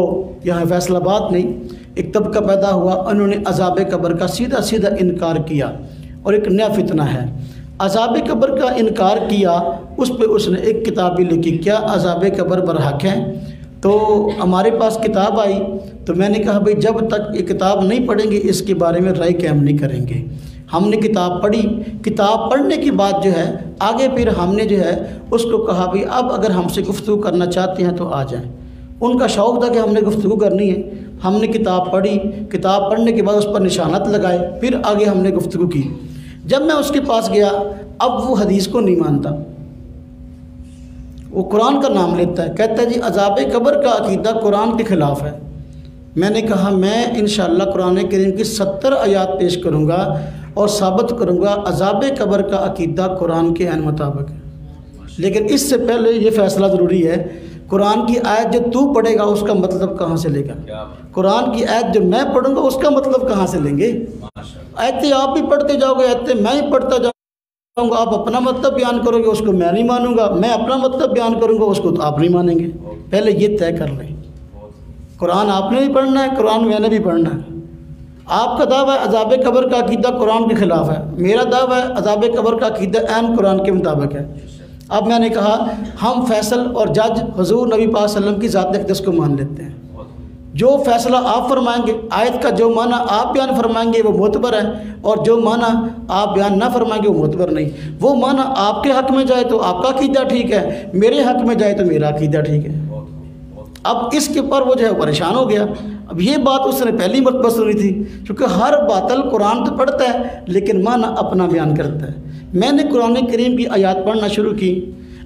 Speaker 1: یہاں فیصل آباد نہیں، ایک طبقہ پیدا ہوا، انہوں نے عذاب قبر کا سیدھا سیدھا انکار کیا، اور ایک نیا فتنہ ہے۔ عذاب قبر کا انکار کیا، اس پہ اس نے ایک کتاب بھی لکھی، کیا عذاب قبر برحق ہے؟ تو ہمارے پاس کتاب آئی، تو میں نے کہا بھئی جب تک یہ کتاب نہیں پڑھیں گے اس کے بارے میں رائے قائم نہیں کریں گے۔ ہم نے کتاب پڑھی، کتاب پڑھنے کے بعد جو ہے آگے پھر ہم نے جو ہے اس کو کہا بھئی اب اگر ہم سے گفتگو کرنا چاہتے ہیں تو آ جائیں۔ ان کا شوق تھا کہ ہم نے گفتگو کرنی ہے، ہم نے کتاب پڑھی، کتاب پڑھنے کے بعد اس پر نشانات لگائے، پھر آگے ہم نے گفتگو کی۔ جب میں اس کے پاس گیا، اب وہ حدیث کو نہیں مانتا، وہ قرآن کا نام لیتا ہے، کہتا ہے جی عذاب قبر کا عقیدہ قرآن کے خلاف ہے۔ میں نے کہا میں انشاءاللہ قرآن کریم کی 70 آیات پیش کروں گا اور ثابت کروں گا عذاب قبر کا عقیدہ قرآن کے عین مطابق ہے، لیکن اس سے پہلے یہ فیصلہ ضروری ہے، قرآن کی آیت جو تو پڑھے گا اس کا مطلب کہاں سے لے گا؟ قرآن کی آیت جو میں پڑھوں گا اس کا مطلب کہاں سے لیں گے؟ آیتیں آپ بھی پڑھتے جاؤ گے، آیتیں میں ہی پڑھتا جاؤں گا، آپ اپنا مطلب بیان کرو گے، اس کو میں نہیں مانوں گا، میں اپنا مطلب بیان کروں گا، اس کو تو آپ نہیں مانیں گے۔ پہلے یہ طے کر لیں، قرآن آپ نے بھی پڑھنا ہے، قرآن میں نے بھی پڑھنا ہے۔ آپ کا دعویٰ ہے عذاب قبر کا عقیدہ قرآن کے خلاف ہے، میرا دعویٰ ہے عذاب قبر کا عقیدہ عین قرآن کے مطابق ہے۔ اب میں نے کہا ہم فیصل اور جج حضور نبی پاک صلی اللہ علیہ وسلم کی ذات اقدس کو مان لیتے ہیں، جو فیصلہ آپ فرمائیں گے، آیت کا جو معنی آپ بیان فرمائیں گے وہ معتبر ہے، اور جو معنی آپ بیان نہ فرمائیں گے وہ معتبر نہیں۔ وہ معنی آپ کے حق میں جائے تو آپ کا عقیدہ ٹھیک ہے، میرے حق میں جائے تو میرا عقیدہ ٹھیک ہے۔ اب اس کے پر وہ جو ہے پریشان ہو گیا۔ اب یہ بات اس نے پہلی مرتبہ سنی تھی، کیونکہ ہر باطل قرآن تو پڑھتا ہے لیکن معنی اپنا بیان کرتا ہے۔ میں نے قرآن کریم کی آیات پڑھنا شروع کی،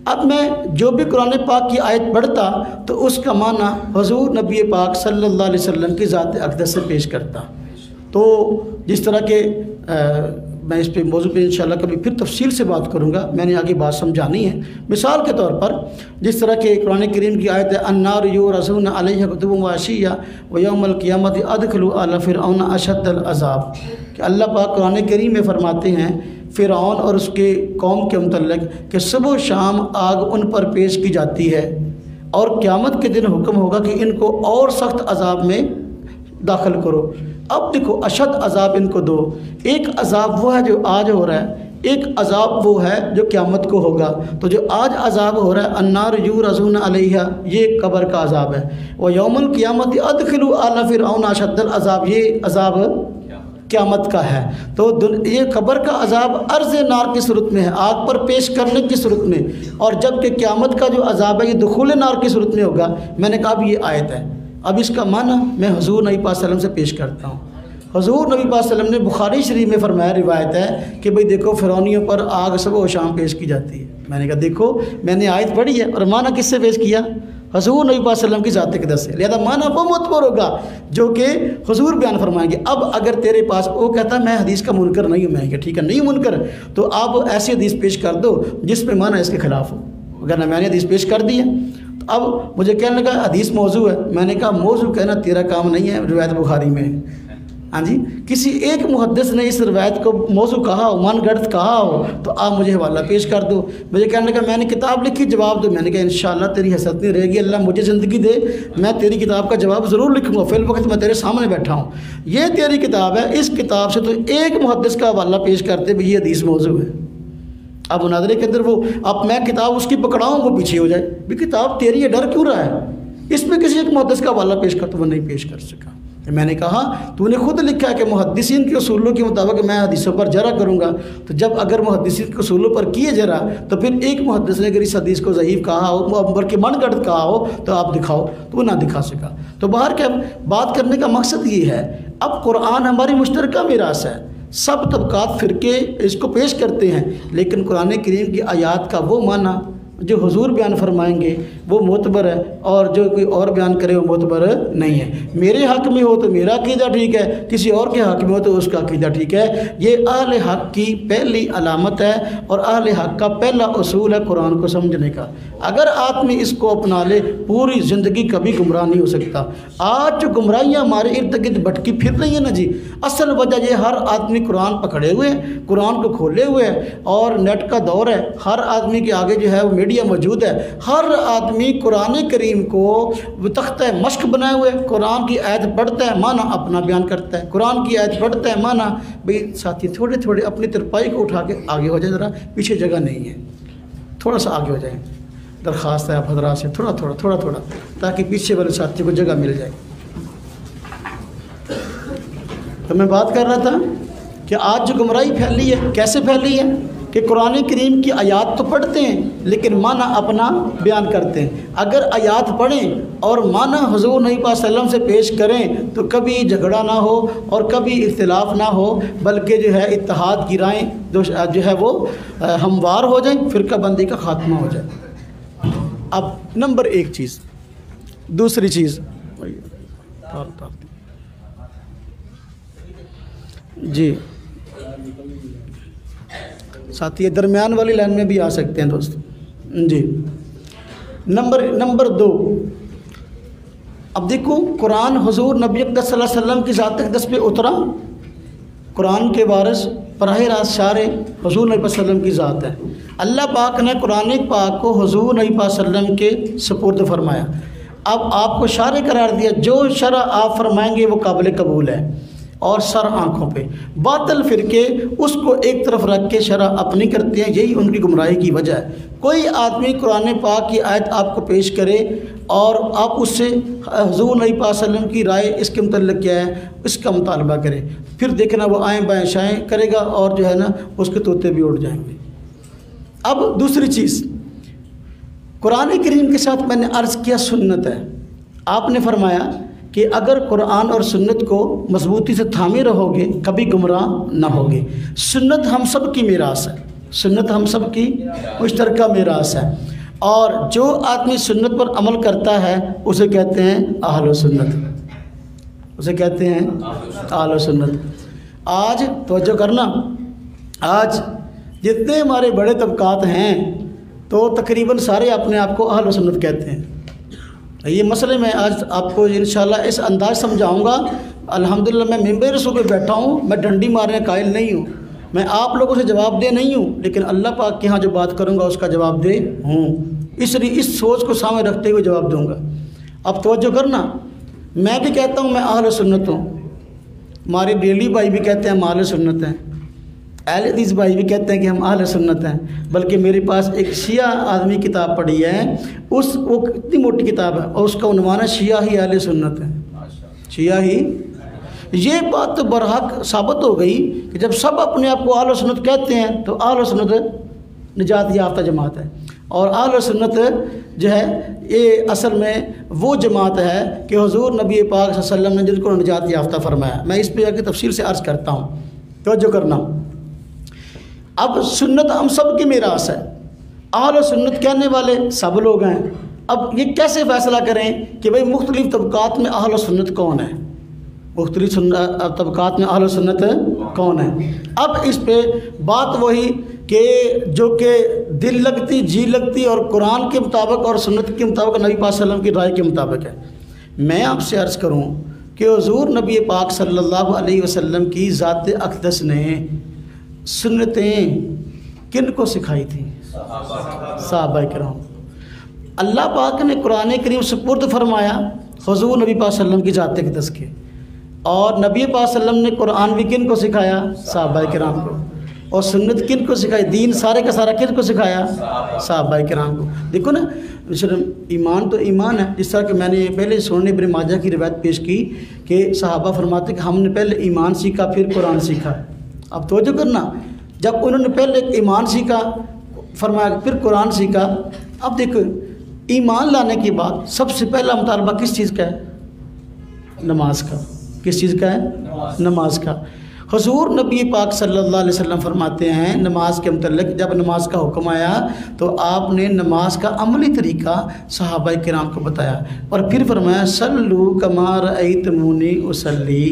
Speaker 1: اب میں جو بھی قرآن پاک کی آیت پڑھتا تو اس کا معنی حضور نبی پاک صلی اللہ علیہ وسلم کی ذات اقدس سے پیش کرتا۔ تو جس طرح کہ میں اس پہ موضوع پہ انشاءاللہ کبھی پھر تفصیل سے بات کروں گا، میں نے آگے بات سمجھانی ہے۔ مثال کے طور پر جس طرح کہ قرآن کریم کی آیت ہے النار یعرضون علیہا غدوا وعشیا ویوم القیامۃ ادخلوا آل فرعون اشد العذاب، کہ اللہ پاک قرآن کریم میں فرماتے ہیں فرعون اور اس کے قوم کے متعلق کہ صبح و شام آگ ان پر پیش کی جاتی ہے، اور قیامت کے دن حکم ہوگا کہ ان کو اور سخت عذاب میں داخل کرو۔ اب دیکھو اشد عذاب ان کو دو، ایک عذاب وہ ہے جو آج ہو رہا ہے، ایک عذاب وہ ہے جو قیامت کو ہوگا۔ تو جو آج عذاب ہو رہا ہے النار یعرضون علیہا، یہ قبر کا عذاب ہے، ویوم القیامۃ ادخلوا آل فرعون اشد العذاب، یہ عذاب قیامت کا ہے۔ تو یہ قبر کا عذاب عرض نار کی صورت میں ہے، آگ پر پیش کرنے کی صورت میں، اور جبکہ قیامت کا جو عذاب ہے یہ دخول نار کی صورت میں ہوگا۔ میں نے کہا اب یہ آیت ہے، اب اس کا معنی میں حضور نبی پاک صلی اللہ علیہ وسلم سے پیش کرتا ہوں۔ حضور نبی پاک صلی اللہ علیہ وسلم نے بخاری شریف میں فرمایا، روایت ہے کہ بھئی دیکھو فرعونیوں پر آگ صبح و شام پیش کی جاتی ہے۔ میں نے کہا دیکھو میں نے آیت پڑھی ہے، اور معنی کس سے پیش کیا؟ حضور نبی پاک صلی اللہ علیہ وسلم کی ذات اقدس سے، لہذا معنی وہ معتبر ہوگا جو کہ حضور بیان فرمائیں گے۔ اب اگر تیرے پاس وہ کہتا ہے میں حدیث کا منکر نہیں ہوں، میں کہ ٹھیک ہے نہیں منکر، تو آپ ایسی حدیث پیش کر دو جس میں معنی اس کے خلاف ہو، اگر میں نے حدیث پیش کر دی ہے۔ اب مجھے کہنے لگا حدیث موضوع ہے، میں نے کہا موضوع کہنا تیرا کام نہیں ہے، روایت بخاری میں ہے۔ ہاں جی، کسی ایک محدث نے اس روایت کو موضوع کہا ہو، من گڑت کہا ہو، تو آپ مجھے حوالہ پیش کر دو۔ مجھے کہنے لگا میں نے کتاب لکھی، جواب دو۔ میں نے کہا انشاءاللہ تیری حسرت نہیں رہے گی، اللہ مجھے زندگی دے، میں تیری کتاب کا جواب ضرور لکھوں گا، فی الوقت میں تیرے سامنے بیٹھا ہوں، یہ تیری کتاب ہے، اس کتاب سے تو ایک محدث کا حوالہ پیش کرتے بھی یہ حدیث موضوع ہے۔ اب مناظرے کے اندر وہ اب میں کتاب اس کی پکڑاؤں وہ پیچھے ہو جائے، بھی کتاب تیری ہے، ڈر کیوں رہا ہے؟ اس میں کسی ایک محدث کا حوالہ پیش کر، تو وہ نہیں پیش کر سکا۔ میں نے کہا تو نے خود لکھا ہے کہ محدثین کے اصولوں کے مطابق میں حدیثوں پر جرح کروں گا، تو جب اگر محدثین کے اصولوں پر کیے جرح تو پھر ایک محدث نے اگر اس حدیث کو ضعیف کہا ہو، بلکہ من گڑت کہا ہو، تو آپ دکھاؤ، تو وہ نہ دکھا سکا۔ تو باہر کے بات کرنے کا مقصد یہ ہے، اب قرآن ہماری مشترکہ میراث ہے، سب طبقات فرقے اس کو پیش کرتے ہیں، لیکن قرآن کریم کی آیات کا وہ معنی جو حضور بیان فرمائیں گے وہ معتبر ہے، اور جو کوئی اور بیان کرے وہ معتبر نہیں ہے۔ میرے حق میں ہو تو میرا عقیدہ ٹھیک ہے، کسی اور کے حق میں ہو تو اس کا عقیدہ ٹھیک ہے۔ یہ اہل حق کی پہلی علامت ہے اور اہل حق کا پہلا اصول ہے قرآن کو سمجھنے کا۔ اگر آدمی اس کو اپنا لے پوری زندگی کبھی گمراہ نہیں ہو سکتا۔ آج جو گمراہیاں ہمارے ارد گرد بھٹکی پھر رہی ہیں نا جی، اصل وجہ یہ ہر آدمی قرآن پکڑے ہوئے ہیں، قرآن کو کھولے ہوئے ہیں، اور نیٹ کا دور ہے، ہر آدمی کے آگے جو ہے وہ میڈیا موجود ہے، ہر آدمی قرآن کریم کو تختہ مشق بنائے ہوئے، قرآن کی آیت پڑھتا ہے معنی اپنا بیان کرتا ہے، قرآن کی آیت پڑھتا ہے معنی۔ بھئی ساتھی تھوڑے تھوڑے اپنی ترپائی کو اٹھا کے آگے ہو جائے، ذرا پیچھے جگہ نہیں ہے، تھوڑا سا آگے ہو جائیں، درخواست ہے آپ حضرات سے، تھوڑا تھوڑا تاکہ پیچھے والے ساتھی کو جگہ مل جائے۔ تو میں بات کر رہا تھا کہ آج جو گمراہی پھیلی ہے، کیسے پھیلی ہے کہ قرآن کریم کی آیات تو پڑھتے ہیں لیکن معنی اپنا بیان کرتے ہیں۔ اگر آیات پڑھیں اور معنی حضور نبی پاک صلی اللہ علیہ وسلم سے پیش کریں تو کبھی جھگڑا نہ ہو اور کبھی اختلاف نہ ہو، بلکہ جو ہے اتحاد کی رائیں جو ہے وہ ہموار ہو جائیں، فرقہ بندی کا خاتمہ ہو جائے۔ اب نمبر ایک چیز، دوسری چیز جی ساتھی درمیان والی لائن میں بھی آ سکتے ہیں دوست جی۔ نمبر دو، اب دیکھو قرآن حضور نبی اقدس صلی اللہ علیہ وسلم کی ذات اقدس پہ اترا، قرآن کے وارث براہ راست شارع حضور نبی صلی اللہ علیہ وسلم کی ذات ہے۔ اللہ پاک نے قرآن پاک کو حضور نبی صلی اللہ علیہ وسلم کے سپرد فرمایا، اب آپ کو شارع قرار دیا، جو شرع آپ فرمائیں گے وہ قابل قبول ہے، اور سر آنکھوں پہ۔ باطل فرقے اس کو ایک طرف رکھ کے شرع اپنی کرتے ہیں، یہی ان کی گمراہی کی وجہ ہے۔ کوئی آدمی قرآن پاک کی آیت آپ کو پیش کرے اور آپ اس سے حضور نبی پاک صلی اللہ علیہ وسلم کی رائے اس کے متعلق کیا ہے اس کا مطالبہ کرے، پھر دیکھنا وہ آئیں بائیں شائیں کرے گا اور جو ہے نا اس کے طوطے بھی اڑ جائیں گے۔ اب دوسری چیز، قرآن کریم کے ساتھ میں نے عرض کیا سنت ہے۔ آپ نے فرمایا کہ اگر قرآن اور سنت کو مضبوطی سے تھامے رہو گے کبھی گمراہ نہ ہوگے۔ سنت ہم سب کی میراث ہے، سنت ہم سب کی مشترکہ میراث ہے، اور جو آدمی سنت پر عمل کرتا ہے اسے کہتے ہیں اہل و سنت، اسے کہتے ہیں اہل و سنت۔ آج توجہ کرنا، آج جتنے ہمارے بڑے طبقات ہیں تو تقریباً سارے اپنے آپ کو اہل و سنت کہتے ہیں۔ یہ مسئلے میں آج آپ کو انشاءاللہ اس انداز سمجھاؤں گا۔ الحمدللہ میں ممبر رسول پہ بیٹھا ہوں، میں ڈنڈی مارنے قائل نہیں ہوں، میں آپ لوگوں سے جواب دہ نہیں ہوں، لیکن اللہ پاک کے ہاں جو بات کروں گا اس کا جواب دہ ہوں، اس سوچ کو سامنے رکھتے ہوئے جواب دوں گا۔ اب توجہ کرنا، میں بھی کہتا ہوں میں اہل سنت ہوں، ہمارے ڈیلی بھائی بھی کہتے ہیں ہم اہل سنت ہیں، اہل حدیث بھائی بھی کہتے ہیں کہ ہم اہل سنت ہیں، بلکہ میرے پاس ایک شیعہ آدمی کتاب پڑھی ہے، وہ اتنی موٹی کتاب ہے اور اس کا عنوان ہے شیعہ ہی اہل سنت ہے، شیعہ ہی۔ یہ بات تو برحق ثابت ہو گئی کہ جب سب اپنے آپ کو اہل سنت کہتے ہیں تو اہل سنت نجات یافتہ جماعت ہے، اور اہل سنت جو ہے یہ اصل میں وہ جماعت ہے کہ حضور نبی پاک صلی اللہ علیہ وسلم نے جن کو نجات یافتہ فرمایا۔ میں اس پہ آ کے تفصیل سے عرض کرتا ہوں، توجہ کرنا۔ اب سنت ہم سب کی میراث ہے، اہل سنت کہنے والے سب لوگ ہیں۔ اب یہ کیسے فیصلہ کریں کہ بھئی مختلف طبقات میں اہل سنت کون ہے، مختلف طبقات میں اہل سنت کون ہے؟ اب اس پہ بات وہی کہ جو کہ دل لگتی جی لگتی اور قرآن کے مطابق اور سنت کے مطابق نبی پاک صلی اللہ علیہ وسلم کی رائے کے مطابق ہے۔ میں آپ سے عرض کروں کہ حضور نبی پاک صلی اللہ علیہ وسلم کی ذات اقدس نے سنتیں کن کو سکھائی تھیں؟ صحابہ کرام۔ اللہ پاک نے قرآن کریم سپرد فرمایا حضور نبی پاک صلی اللہ علیہ وسلم کی ذات اقدس کے، اور نبی پاک صلی اللہ علیہ وسلم نے قرآن بھی کن کو سکھایا؟ صحابہ کرام کو۔ اور سنت کن کو سکھائی؟ دین سارے کا سارا کن کو سکھایا؟ صحابہ کرام کو۔ دیکھو نا، ایمان تو ایمان ہے، جس طرح کہ میں نے پہلے سنن ابن ماجہ کی روایت پیش کی کہ صحابہ فرماتے کہ ہم نے پہلے ایمان سیکھا پھر قرآن سیکھا۔ اب توجہ کرنا، جب انہوں نے پہلے ایمان سیکھا فرمایا پھر قرآن سیکھا۔ اب دیکھو، ایمان لانے کے بعد سب سے پہلا مطالبہ کس چیز کا ہے؟ نماز کا۔ کس چیز کا ہے؟ نماز کا۔ حضور نبی پاک صلی اللہ علیہ وسلم فرماتے ہیں نماز کے متعلق، جب نماز کا حکم آیا تو آپ نے نماز کا عملی طریقہ صحابہ کرام کو بتایا، اور پھر فرمایا صلو کما رأیتمونی اصلی،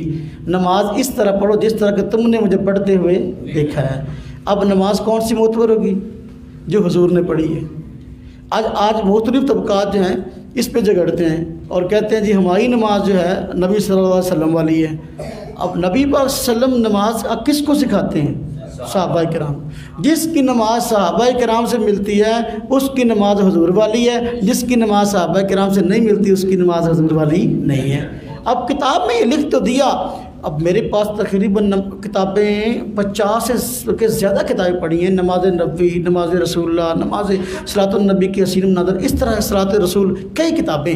Speaker 1: نماز اس طرح پڑھو جس طرح کہ تم نے مجھے پڑھتے ہوئے دیکھا ہے۔ اب نماز کون سی معتبر ہوگی؟ جو حضور نے پڑھی ہے۔ آج مختلف طبقات جو ہیں اس پہ جھگڑتے ہیں اور کہتے ہیں جی ہماری نماز جو ہے نبی صلی اللہ علیہ وسلم والی ہے۔ اب نبی پاک صلی اللہ علیہ وسلم نماز کس کو سکھاتے ہیں؟ صحابہ کرام۔ جس کی نماز صحابہ کرام سے ملتی ہے اس کی نماز حضور والی ہے، جس کی نماز صحابہ کرام سے نہیں ملتی اس کی نماز حضور والی نہیں ہے۔ اب کتاب میں یہ لکھ تو دیا، اب میرے پاس تقریباً کتابیں 50 سے زیادہ کتابیں پڑھی ہیں، نماز نبوی، نماز رسول اللہ، نماز صلاۃ النبی کی حسین مناظر، اس طرح صلاۃ رسول، کئی کتابیں۔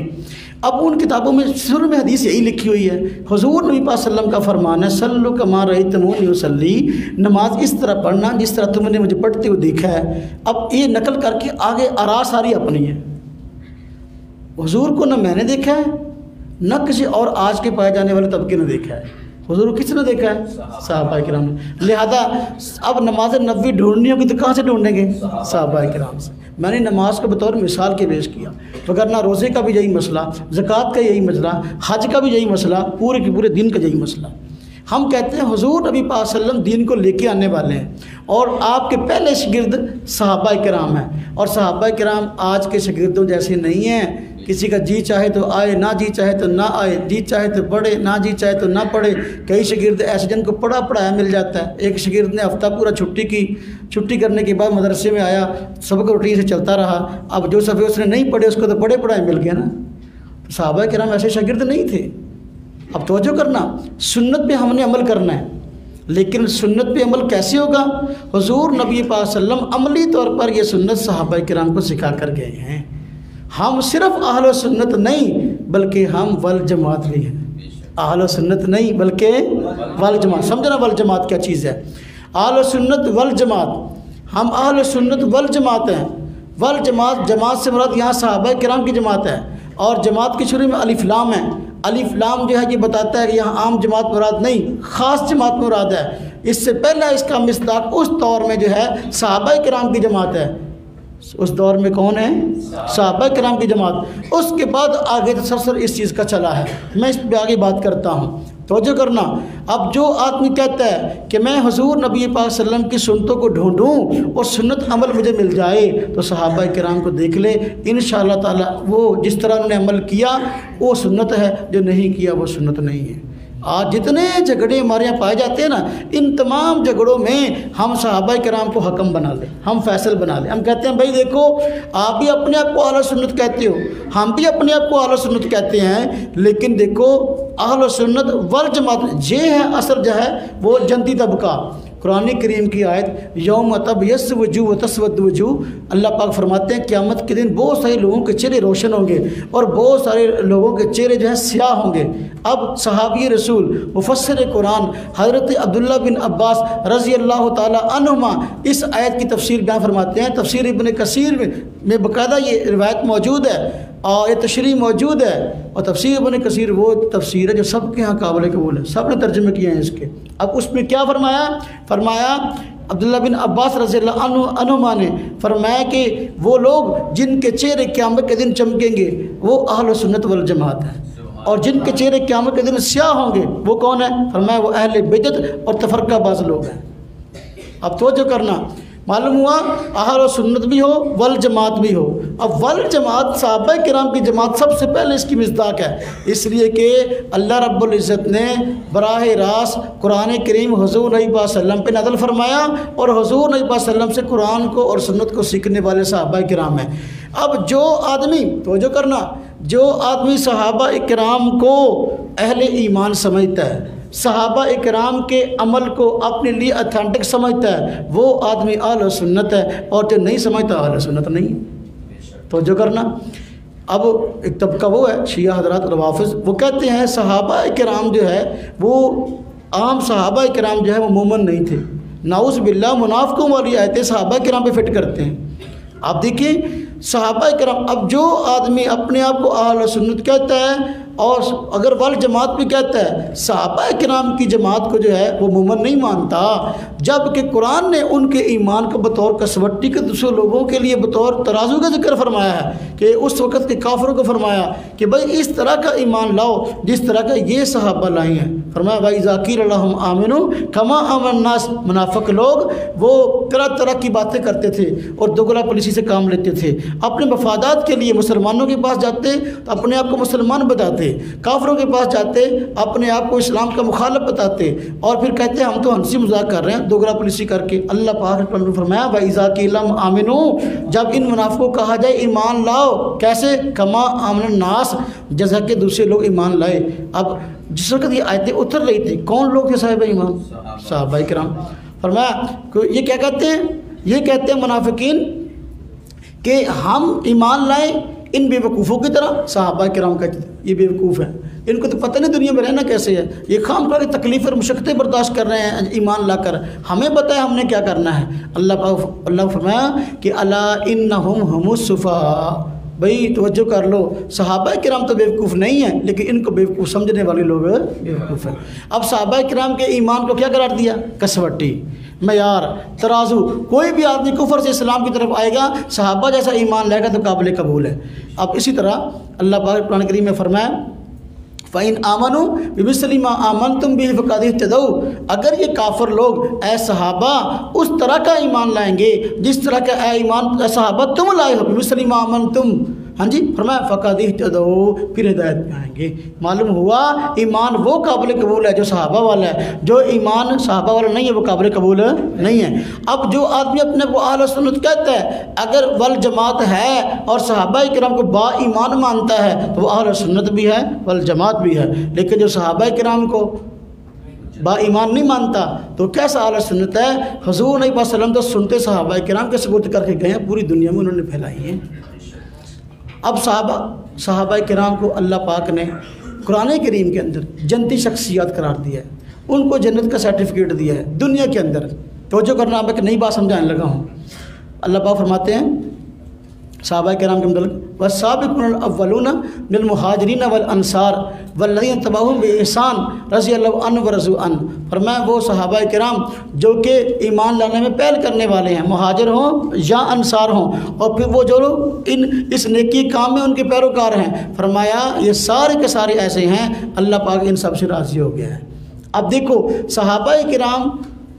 Speaker 1: اب ان کتابوں میں شروع میں حدیث یہی لکھی ہوئی ہے، حضور نبی پاک صلی اللہ علیہ وسلم کا فرمان ہے صلو کما رأیتمونی اصلی، نماز اس طرح پڑھنا جس طرح تم نے مجھے پڑھتے ہوئے دیکھا ہے۔ اب یہ نقل کر کے آگے آراء ساری اپنی ہے، حضور کو نہ میں نے دیکھا ہے نہ کسی اور آج کے پائے جانے والے طبقے نے دیکھا ہے، حضور کو کس نے دیکھا ہے؟ صحابہ کرام نے۔ لہذا اب نماز نبوی ڈھونڈنی ہوگی تو کہاں سے ڈھونڈیں گے؟ صحابہ کرام سے۔ میں نے نماز کو بطور مثال کے پیش کیا، وگرنہ روزے کا بھی یہی مسئلہ، زکوٰۃ کا یہی مسئلہ، حج کا بھی یہی مسئلہ، پورے کے پورے دین کا یہی مسئلہ۔ ہم کہتے ہیں حضور نبی پاک صلی اللہ علیہ وسلم دین کو لے کے آنے والے ہیں، اور آپ کے پہلے شاگرد صحابہ کرام ہیں، اور صحابہ کرام آج کے شاگردوں جیسے نہیں ہیں، کسی کا جی چاہے تو آئے، نہ جی چاہے تو نہ آئے، جی چاہے تو پڑھے، نہ جی چاہے تو نہ پڑھے۔ کئی شاگرد ایسے جن کو پڑھا پڑھایا مل جاتا ہے۔ ایک شاگرد نے ہفتہ پورا چھٹی کی، چھٹی کرنے کے بعد مدرسے میں آیا، سبق روٹین سے چلتا رہا، اب جو صفحے اس نے نہیں پڑھے اس کو تو پڑھے پڑھائے مل گیا نا۔ تو صحابہ کرام ایسے شاگرد نہیں تھے۔ اب توجہ کرنا، سنت پہ ہم نے عمل کرنا ہے، لیکن سنت پہ عمل کیسے ہوگا؟ حضور نبی پاک صلی اللہ علیہ وسلم عملی طور پر یہ سنت صحابہ کرام کو سکھا کر گئے ہیں۔ ہم صرف اہل و سنت نہیں بلکہ ہم والجماعت بھی ہیں۔ اہل و سنت نہیں بلکہ والجماعت۔ سمجھنا والجماعت کیا چیز ہے؟ اہل و سنت والجماعت، ہم اہل و سنت والجماعت ہیں۔ والجماعت، جماعت سے مراد یہاں صحابہ کرام کی جماعت ہے، اور جماعت کے شروع میں الف لام ہے۔ الف لام جو ہے یہ بتاتا ہے کہ یہاں عام جماعت مراد نہیں، خاص جماعت مراد ہے۔ اس سے پہلا اس کا مصداق اس دور میں جو ہے صحابہ کرام کی جماعت ہے۔ اس دور میں کون ہے؟ صحابہ کرام کی جماعت۔ اس کے بعد آگے تسلسل اس چیز کا چلا ہے، میں اس پہ آگے بات کرتا ہوں، توجہ کرنا۔ اب جو آدمی کہتا ہے کہ میں حضور نبی پاک صلی اللہ علیہ وسلم کی سنتوں کو ڈھونڈوں اور سنت عمل مجھے مل جائے، تو صحابہ کرام کو دیکھ لے، انشاءاللہ تعالی وہ جس طرح انہوں نے عمل کیا وہ سنت ہے، جو نہیں کیا وہ سنت نہیں ہے۔ آج جتنے جھگڑے ہمارے یہاں پائے جاتے ہیں نا، ان تمام جھگڑوں میں ہم صحابہ کرام کو حکم بنا لیں، ہم فیصل بنا لیں۔ ہم کہتے ہیں بھائی دیکھو، آپ بھی اپنے آپ کو اہل سنت کہتے ہو، ہم بھی اپنے آپ کو اہل سنت کہتے ہیں، لیکن دیکھو اہل سنت والجماعت یہ ہے اصل جو ہے وہ جنتی طبقہ۔ قرآن کریم کی آیت یوم تبیض وجوہ وتسود وجوہ، اللہ پاک فرماتے ہیں قیامت کے دن بہت سارے لوگوں کے چہرے روشن ہوں گے اور بہت سارے لوگوں کے چہرے جو ہیں سیاہ ہوں گے۔ اب صحابی رسول مفسر قرآن حضرت عبداللہ بن عباس رضی اللہ تعالی عنہما اس آیت کی تفسیر بیان فرماتے ہیں۔ تفسیر ابن کثیر میں باقاعدہ یہ روایت موجود ہے اور یہ تشریح موجود ہے، اور تفسیر ابن کثیر وہ تفسیر ہے جو سب کے ہاں قابل قبول ہے، سب نے ترجمے کیے ہیں اس کے۔ اب اس میں کیا فرمایا عبداللہ بن عباس رضی اللہ عنہما نے فرمایا کہ وہ لوگ جن کے چہرے قیامت کے دن چمکیں گے وہ اہل سنت والجماعت ہیں، اور جن کے چہرے قیامت کے دن سیاہ ہوں گے وہ کون ہیں؟ فرمایا وہ اہل بدعت اور تفرقہ باز لوگ ہیں۔ اب توجہ کرنا، معلوم ہوا اہل و سنت بھی ہو والجماعت بھی ہو۔ اب والجماعت صحابہ کرام کی جماعت سب سے پہلے اس کی مصداق ہے، اس لیے کہ اللہ رب العزت نے براہ راست قرآن کریم حضور نبی پاک صلی اللہ علیہ وسلم پہ نازل فرمایا، اور حضور نبی پاک صلی اللہ علیہ وسلم سے قرآن کو اور سنت کو سیکھنے والے صحابہ کرام ہیں۔ اب جو آدمی، توجہ کرنا، جو آدمی صحابہ کرام کو اہل ایمان سمجھتا ہے، صحابہ اکرام کے عمل کو اپنے لیے اتھینٹک سمجھتا ہے، وہ آدمی اہل سنت ہے، اور جو نہیں سمجھتا اہل سنت نہیں۔ توجہ کرنا، اب ایک طبقہ وہ ہے شیعہ حضرات روافض، وہ کہتے ہیں صحابہ کرام جو ہے وہ عام صحابہ کرام جو ہے وہ مومن نہیں تھے۔ نعوذ باللہ، منافقوں والی آیتیں صحابہ کرام پہ فٹ کرتے ہیں۔ آپ دیکھیں صحابہ کرام، اب جو آدمی اپنے آپ کو اہل سنت کہتا ہے اور اگر والجماعت بھی کہتا ہے صحابہ کرام کی جماعت کو جو ہے وہ مومن نہیں مانتا، جب کہ قرآن نے ان کے ایمان کو بطور کسوٹی کے دوسرے لوگوں کے لیے بطور ترازو کا ذکر فرمایا ہے کہ اس وقت کے کافروں کو فرمایا کہ بھائی اس طرح کا ایمان لاؤ جس طرح کا یہ صحابہ لائے ہیں۔ فرمایا بھائی ذاکر اللہم آمنو کما آمن الناس، منافق لوگ وہ طرح طرح کی باتیں کرتے تھے اور دوگلا پالیسی سے کام لیتے تھے، اپنے مفادات کے لیے مسلمانوں کے پاس جاتے تو اپنے آپ کو مسلمان بتاتے، کافروں کے پاس جاتے اپنے آپ کو اسلام کا مخالف بتاتے، اور پھر کہتے ہم تو ہنسی مذاق کر رہے ہیں دوگلا پالیسی کر کے۔ اللہ پاک نے فرمایا وَإِذَا قِيلَ لَهُمْ آمِنُوا، جب ان منافقوں کو کہا جائے ایمان لاؤ، کیسے؟ کما آمن الناس، جیسا کہ دوسرے لوگ ایمان لائے۔ اب جس وقت یہ آیتیں اتر رہی تھی کون لوگ تھے صاحب ایمان؟ صحابہ کرام۔ فرمایا یہ کیا کہتے ہیں؟ یہ کہتے ہیں منافقین کہ ہم ایمان لائیں ان بے وقوفوں کی طرح۔ صحابہ کرام کا یہ بے وقوف ہیں، ان کو تو پتہ نہیں دنیا میں رہنا کیسے ہے، یہ خام خواہ کی تکلیف اور مشقتیں برداشت کر رہے ہیں ایمان لا کر، ہمیں پتہ ہے ہم نے کیا کرنا ہے۔ اللہ فرمایا کہ الا انہم هم السفہاء، بھئی توجہ کر لو، صحابہ کرام تو بیوقوف نہیں ہیں لیکن ان کو بیوقوف سمجھنے والے لوگ بیوقوف ہیں۔ اب صحابہ کرام کے ایمان کو کیا قرار دیا؟ کسوٹی، معیار، ترازو۔ کوئی بھی آدمی کفر سے اسلام کی طرف آئے گا صحابہ جیسا ایمان لائے گا تو قابل قبول ہے۔ اب اسی طرح اللہ پاک قرآن کریم میں فرمایا فَإِنْ آمَنُوا بِمِثْلِ مَا آمَنْتُمْ بِهِ فَقَدِ اهْتَدَوْا، اگر یہ کافر لوگ اے صحابہ اس طرح کا ایمان لائیں گے جس طرح کا اے صحابہ تم لائے ہو، بِمِثْلِ مَا آمَنْتُمْ، ہاں جی فرمایا فَقَدِ اهْتَدَوْا، پھر ہدایت میں آئیں گے۔ معلوم ہوا ایمان وہ قابل قبول ہے جو صحابہ والا ہے، جو ایمان صحابہ والا نہیں ہے وہ قابل قبول نہیں ہے۔ اب جو آدمی اپنے کو اہل سنت کہتا ہے اگر والجماعت ہے اور صحابہ کرام کو با ایمان مانتا ہے تو وہ اہل سنت بھی ہے والجماعت بھی ہے، لیکن جو صحابہ کرام کو با ایمان نہیں مانتا تو کیسا اہل سنت ہے؟ حضور نبی صلی اللہ علیہ وسلم تو سنتے صحابہ کرام کے ثبوت کر کے گئے ہیں، پوری دنیا میں انہوں نے پھیلائی ہیں۔ اب صحابہ کرام کو اللہ پاک نے قرآن کریم کے اندر جنتی شخصیات قرار دیا ہے، ان کو جنت کا سرٹیفکیٹ دیا ہے دنیا کے اندر۔ توجہ کرنا، اب ایک نئی بات سمجھانے لگا ہوں۔ اللہ پاک فرماتے ہیں صحابہ کرام کے متعلق والسابقون الاولون من المہاجرین والانصار والذین تبعوہم بإحسان رضی اللہ عنہ ورضوا عنہ، فرمایا وہ صحابہ کرام جو کہ ایمان لانے میں پہل کرنے والے ہیں، مہاجر ہوں یا انصار ہوں، اور پھر وہ جو لوگ اس نیکی کام میں ان کے پیروکار ہیں، فرمایا یہ سارے کے سارے ایسے ہیں اللہ پاک ان سب سے راضی ہو گیا ہے۔ اب دیکھو صحابہ کرام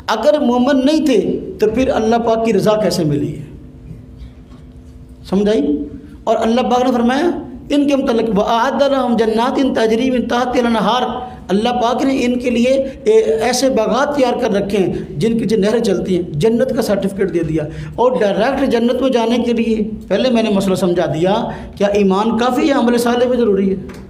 Speaker 1: اگر مومن نہیں تھے تو پھر اللہ پاک کی رضا کیسے ملی ہے؟ سمجھائی؟ اور اللہ پاک نے فرمایا ان کے متعلق وَأَعَدَّ لَهُمْ جَنَّاتٍ تَجْرِي مِن تَحْتِهَا الْأَنْهَارُ، اللہ پاک نے ان کے لیے ایسے باغات تیار کر رکھے ہیں جن کی نہریں چلتی ہیں، جنت کا سرٹیفکیٹ دے دیا، اور ڈائریکٹ جنت میں جانے کے لیے پہلے میں نے مسئلہ سمجھا دیا، کیا ایمان کافی ہے؟ عمل صالح بھی ضروری ہے،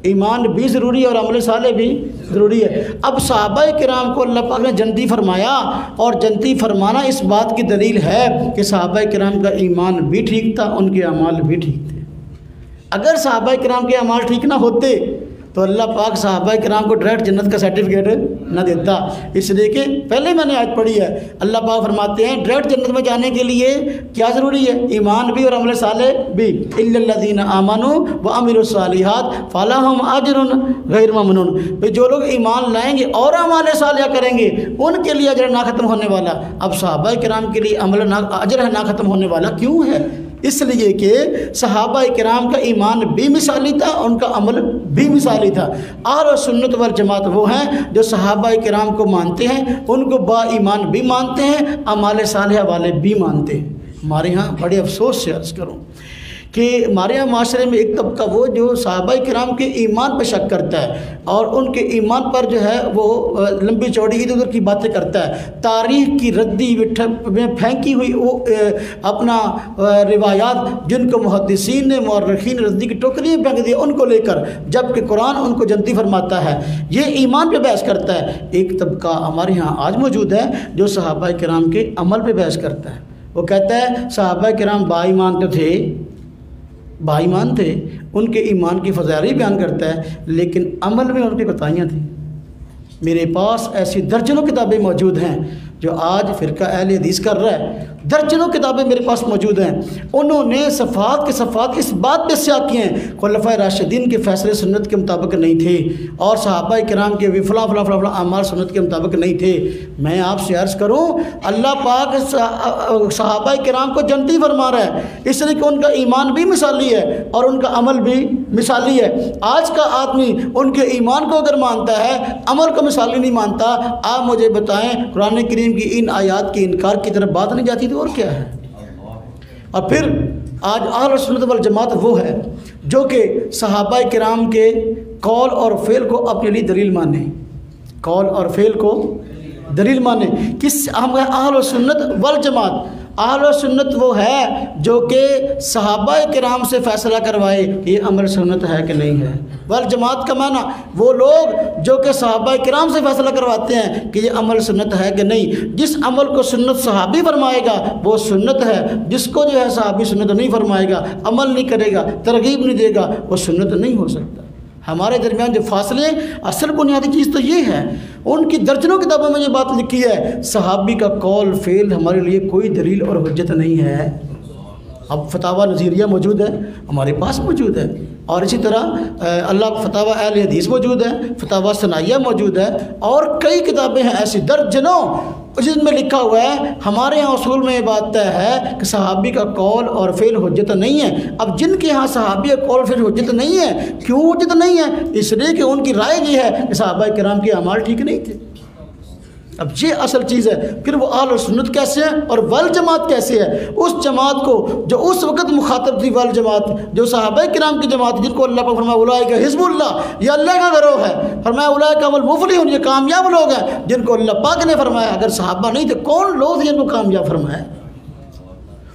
Speaker 1: ایمان بھی ضروری ہے اور عمل صالح بھی ضروری ہے۔ اب صحابہ کرام کو اللہ پاک نے جنتی فرمایا، اور جنتی فرمانا اس بات کی دلیل ہے کہ صحابہ کرام کا ایمان بھی ٹھیک تھا، ان کے اعمال بھی ٹھیک تھے۔ اگر صحابہ کرام کے اعمال ٹھیک نہ ہوتے تو اللہ پاک صحابہ کرام کو ڈائریکٹ جنت کا سرٹیفکیٹ نہ دیتا، اس لیے کہ پہلے میں نے آیت پڑھی ہے، اللہ پاک فرماتے ہیں ڈائریکٹ جنت میں جانے کے لیے کیا ضروری ہے؟ ایمان بھی اور عمل صالح بھی۔ الا الذین آمنوا وعملوا الصالحات فلہم اجر غیر ممنون، جو لوگ ایمان لائیں گے اور اعمال صالحہ کریں گے ان کے لیے اجر نہ ختم ہونے والا۔ اب صحابہ کرام کے لیے اجر نہ ختم ہونے والا کیوں ہے؟ اس لیے کہ صحابہ کرام کا ایمان بھی مثالی تھا، ان کا عمل بھی مثالی تھا۔ اہل سنت والجماعت وہ ہیں جو صحابہ کرام کو مانتے ہیں، ان کو با ایمان بھی مانتے ہیں، اعمال صالحہ والے بھی مانتے ہیں۔ ہمارے ہاں بڑے افسوس سے عرض کروں کہ ہمارے یہاں معاشرے میں ایک طبقہ وہ جو صحابہ کرام کے ایمان پہ شک کرتا ہے اور ان کے ایمان پر جو ہے وہ لمبی چوڑی ادھر ادھر کی باتیں کرتا ہے، تاریخ کی ردی میں پھینکی ہوئی وہ اپنا روایات جن کو محدثین نے مورخین ردی کی ٹوکری میں پھینک دیا ان کو لے کر، جب کہ قرآن ان کو جنتی فرماتا ہے، یہ ایمان پہ بحث کرتا ہے۔ ایک طبقہ ہمارے یہاں آج موجود ہے جو صحابہ کرام کے عمل پہ بحث کرتا ہے، وہ کہتا ہے صحابہ کرام با ایمان تو تھے، با ایمان تھے، ان کے ایمان کی فضائل بیان کرتا ہے، لیکن عمل میں ان کی کوتاہیاں تھیں۔ میرے پاس ایسی درجنوں کتابیں موجود ہیں جو آج فرقہ اہل حدیث کر رہا ہے، درجنوں کتابیں میرے پاس موجود ہیں، انہوں نے صفحات کے صفحات اس بات پہ سیاق کیے ہیں خلفائے راشدین کے فیصلے سنت کے مطابق نہیں تھے، اور صحابہ کرام کے فلاں فلاں فلاں فلاں اعمال سنت کے مطابق نہیں تھے۔ میں آپ سے عرض کروں، اللہ پاک صحابہ کرام کو جنتی فرما رہا ہے، اس لیے کہ ان کا ایمان بھی مثالی ہے اور ان کا عمل بھی مثالی ہے۔ آج کا آدمی ان کے ایمان کو اگر مانتا ہے، عمل کو مثالی نہیں مانتا، آپ مجھے بتائیں قرآن کریم کی ان آیات کے انکار کی طرف بات نہیں جاتی تو اور کیا ہے؟ اور پھر آج اہل سنت والجماعت وہ ہے جو کہ صحابہ کرام کے قول اور فعل کو اپنے لیے دلیل مانے، قول اور فعل کو دلیل مانے۔ کس ہم اہل سنت والجماعت، اہل سنت وہ ہے جو کہ صحابہ کرام سے فیصلہ کروائے کہ یہ عمل سنت ہے کہ نہیں ہے۔ والجماعت کا معنی وہ لوگ جو کہ صحابہ کرام سے فیصلہ کرواتے ہیں کہ یہ عمل سنت ہے کہ نہیں۔ جس عمل کو سنت صحابی فرمائے گا وہ سنت ہے، جس کو جو ہے صحابی سنت نہیں فرمائے گا، عمل نہیں کرے گا، ترغیب نہیں دے گا، وہ سنت نہیں ہو سکتا۔ ہمارے درمیان جو فاصلے، اصل بنیادی چیز تو یہ ہے، ان کی درجنوں کتابوں میں یہ بات لکھی ہے، صحابی کا قول فعل ہمارے لیے کوئی دلیل اور حجت نہیں ہے۔ اب فتاویٰ نظیریہ موجود ہے، ہمارے پاس موجود ہے، اور اسی طرح اللہ فتاویٰ اہل حدیث موجود ہے، فتاویٰ ثنائیہ موجود ہے، اور کئی کتابیں ہیں ایسی درجنوں جس میں لکھا ہوا ہے۔ ہمارے یہاں اصول میں یہ بات طے ہے کہ صحابی کا قول اور فعل حجت نہیں ہے۔ اب جن کے ہاں صحابی کا قول فعل حجت نہیں ہے، کیوں حجت نہیں ہے؟ اس لیے کہ ان کی رائے یہ ہے کہ صحابہ کرام کے اعمال ٹھیک نہیں تھے۔ اب یہ اصل چیز ہے۔ پھر وہ اہل سنت کیسے ہے اور والجماعت کیسے ہے؟ اس جماعت کو جو اس وقت مخاطب تھی، والجماعت جو صحابہ کرام کی جماعت، جن کو اللہ پاک فرمایا اولئک حزب اللہ، یہ اللہ کا گروہ ہے، فرمایا اولئک هم المفلحون، یہ کامیاب لوگ ہیں جن کو اللہ پاک نے فرمایا۔ اگر صحابہ نہیں تھے، کون لوگ تھے جن کو کامیاب فرمایا؟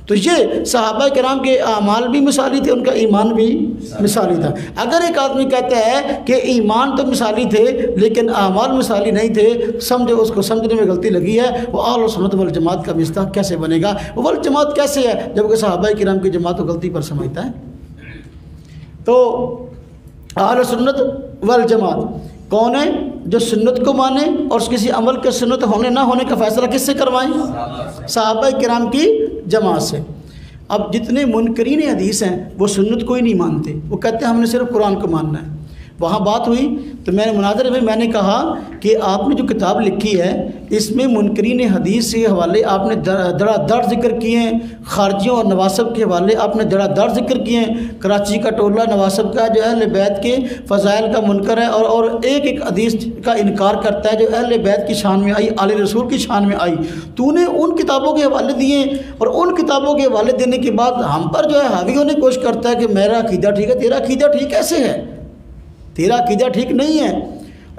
Speaker 1: تو یہ صحابہ کرام کے اعمال بھی مثالی تھے، ان کا ایمان بھی مثالی تھا۔ اگر ایک آدمی کہتا ہے کہ ایمان تو مثالی تھے لیکن اعمال مثالی نہیں تھے، سمجھو اس کو سمجھنے میں غلطی لگی ہے۔ وہ اہل سنت والجماعت کا مصداق کیسے بنے گا؟ وہ والجماعت کیسے ہے جبکہ صحابہ کرام کی جماعت کو غلطی پر سمجھتا ہے؟ تو اہل سنت والجماعت کون ہے؟ جو سنت کو مانے اور کسی عمل کے سنت ہونے نہ ہونے کا فیصلہ کس سے کروائیں؟ صحابہ کرام کی جماعت سے۔ اب جتنے منکرین حدیث ہیں وہ سنت کو ہی نہیں مانتے، وہ کہتے ہیں ہم نے صرف قرآن کو ماننا ہے۔ وہاں بات ہوئی تو میں نے مناظرے میں نے کہا کہ آپ نے جو کتاب لکھی ہے اس میں منکرین حدیث کے حوالے آپ نے دڑا دڑ ذکر کیے ہیں، خارجیوں اور نواسب کے حوالے آپ نے دڑا دڑ ذکر کیے ہیں۔ کراچی کا ٹولہ نواسب کا جو اہل بیت کے فضائل کا منکر ہے اور ایک ایک حدیث کا انکار کرتا ہے جو اہل بیت کی شان میں آئی، آل رسول کی شان میں آئی۔ تو نے ان کتابوں کے حوالے دیے اور ان کتابوں کے حوالے دینے کے بعد ہم پر جو ہے حاوی ہونے کی کوشش کرتا ہے کہ میرا عقیدہ ٹھیک ہے، تیرا عقیدہ ٹھیک کیسے ہے؟ تیرا عقیدہ ٹھیک نہیں ہے۔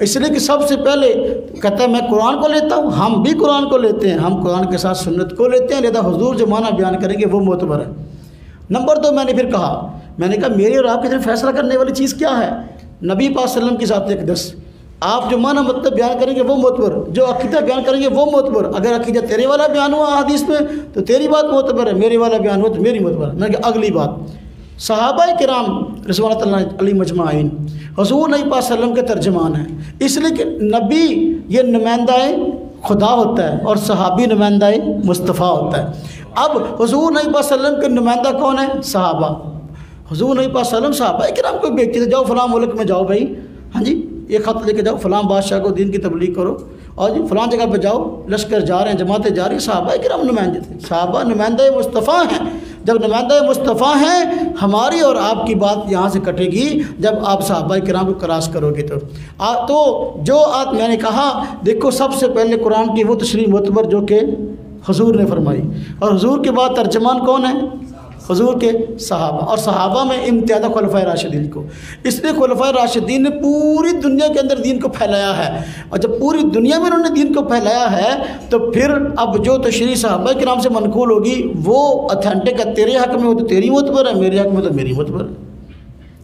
Speaker 1: اس لیے کہ سب سے پہلے کہتا ہے میں قرآن کو لیتا ہوں، ہم بھی قرآن کو لیتے ہیں، ہم قرآن کے ساتھ سنت کو لیتے ہیں، لہذا حضور جو معنی بیان کریں گے وہ معتبر ہے۔ نمبر 2 میں نے پھر کہا، میں نے کہا میرے اور آپ کی طرف فیصلہ کرنے والی چیز کیا ہے؟ نبی پاک صلی اللہ علیہ وسلم کی ذات اقدس۔ آپ جو معنی مطلب بیان کریں گے وہ معتبر، جو عقیدہ بیان کریں گے وہ معتبر۔ اگر عقیدہ تیرے والا بیان ہوا حدیث میں تو تیری بات معتبر ہے، میرے والا بیان ہوا تو میری معتبر ہے۔ میں نے کہا اگلی بات، صحابہ کرام رضوان اللہ علیہ مجمعین حضور نبی پاک صلی اللہ علیہ وسلم کے ترجمان ہیں، اس لیے کہ نبی یہ نمائندہ خدا ہوتا ہے اور صحابی نمائندہ مصطفیٰ ہوتا ہے۔ اب حضور نبی پاک صلی اللہ علیہ وسلم کے نمائندہ کون ہے؟ صحابہ۔ حضور نبی پاک صلی اللہ علیہ وسلم صحابہ کرام کو بھیجتے تھے، جاؤ فلاں ملک میں جاؤ بھائی، ہاں جی یہ خط لے کے جاؤ، فلاں بادشاہ کو دین کی تبلیغ کرو، اور جی فلاں جگہ پہ جاؤ، لشکر جا رہے ہیں، جماعتیں جا رہی ہیں۔ صحابہ کرام نمائندے تھے، صحابہ نمائندہ مصطفیٰ ہیں۔ جب نمائندہ مصطفیٰ ہیں، ہماری اور آپ کی بات یہاں سے کٹے گی جب آپ صحابہ کرام کو کراس کرو گے تو جو میں نے کہا دیکھو سب سے پہلے قرآن کی وہ تشریح معتبر جو کہ حضور نے فرمائی، اور حضور کے بعد ترجمان کون ہے؟ حضور کے صحابہ، اور صحابہ میں امتیاز خلفائے راشدین کو۔ اس لیے خلفائے راشدین نے پوری دنیا کے اندر دین کو پھیلایا ہے، اور جب پوری دنیا میں انہوں نے دین کو پھیلایا ہے تو پھر اب جو تشریح صحابہ کرام سے منقول ہوگی وہ اتھینٹک ہے، تیرے حق میں ہو تو تیری معتبر ہے، میرے حق میں تو میری معتبر ہے۔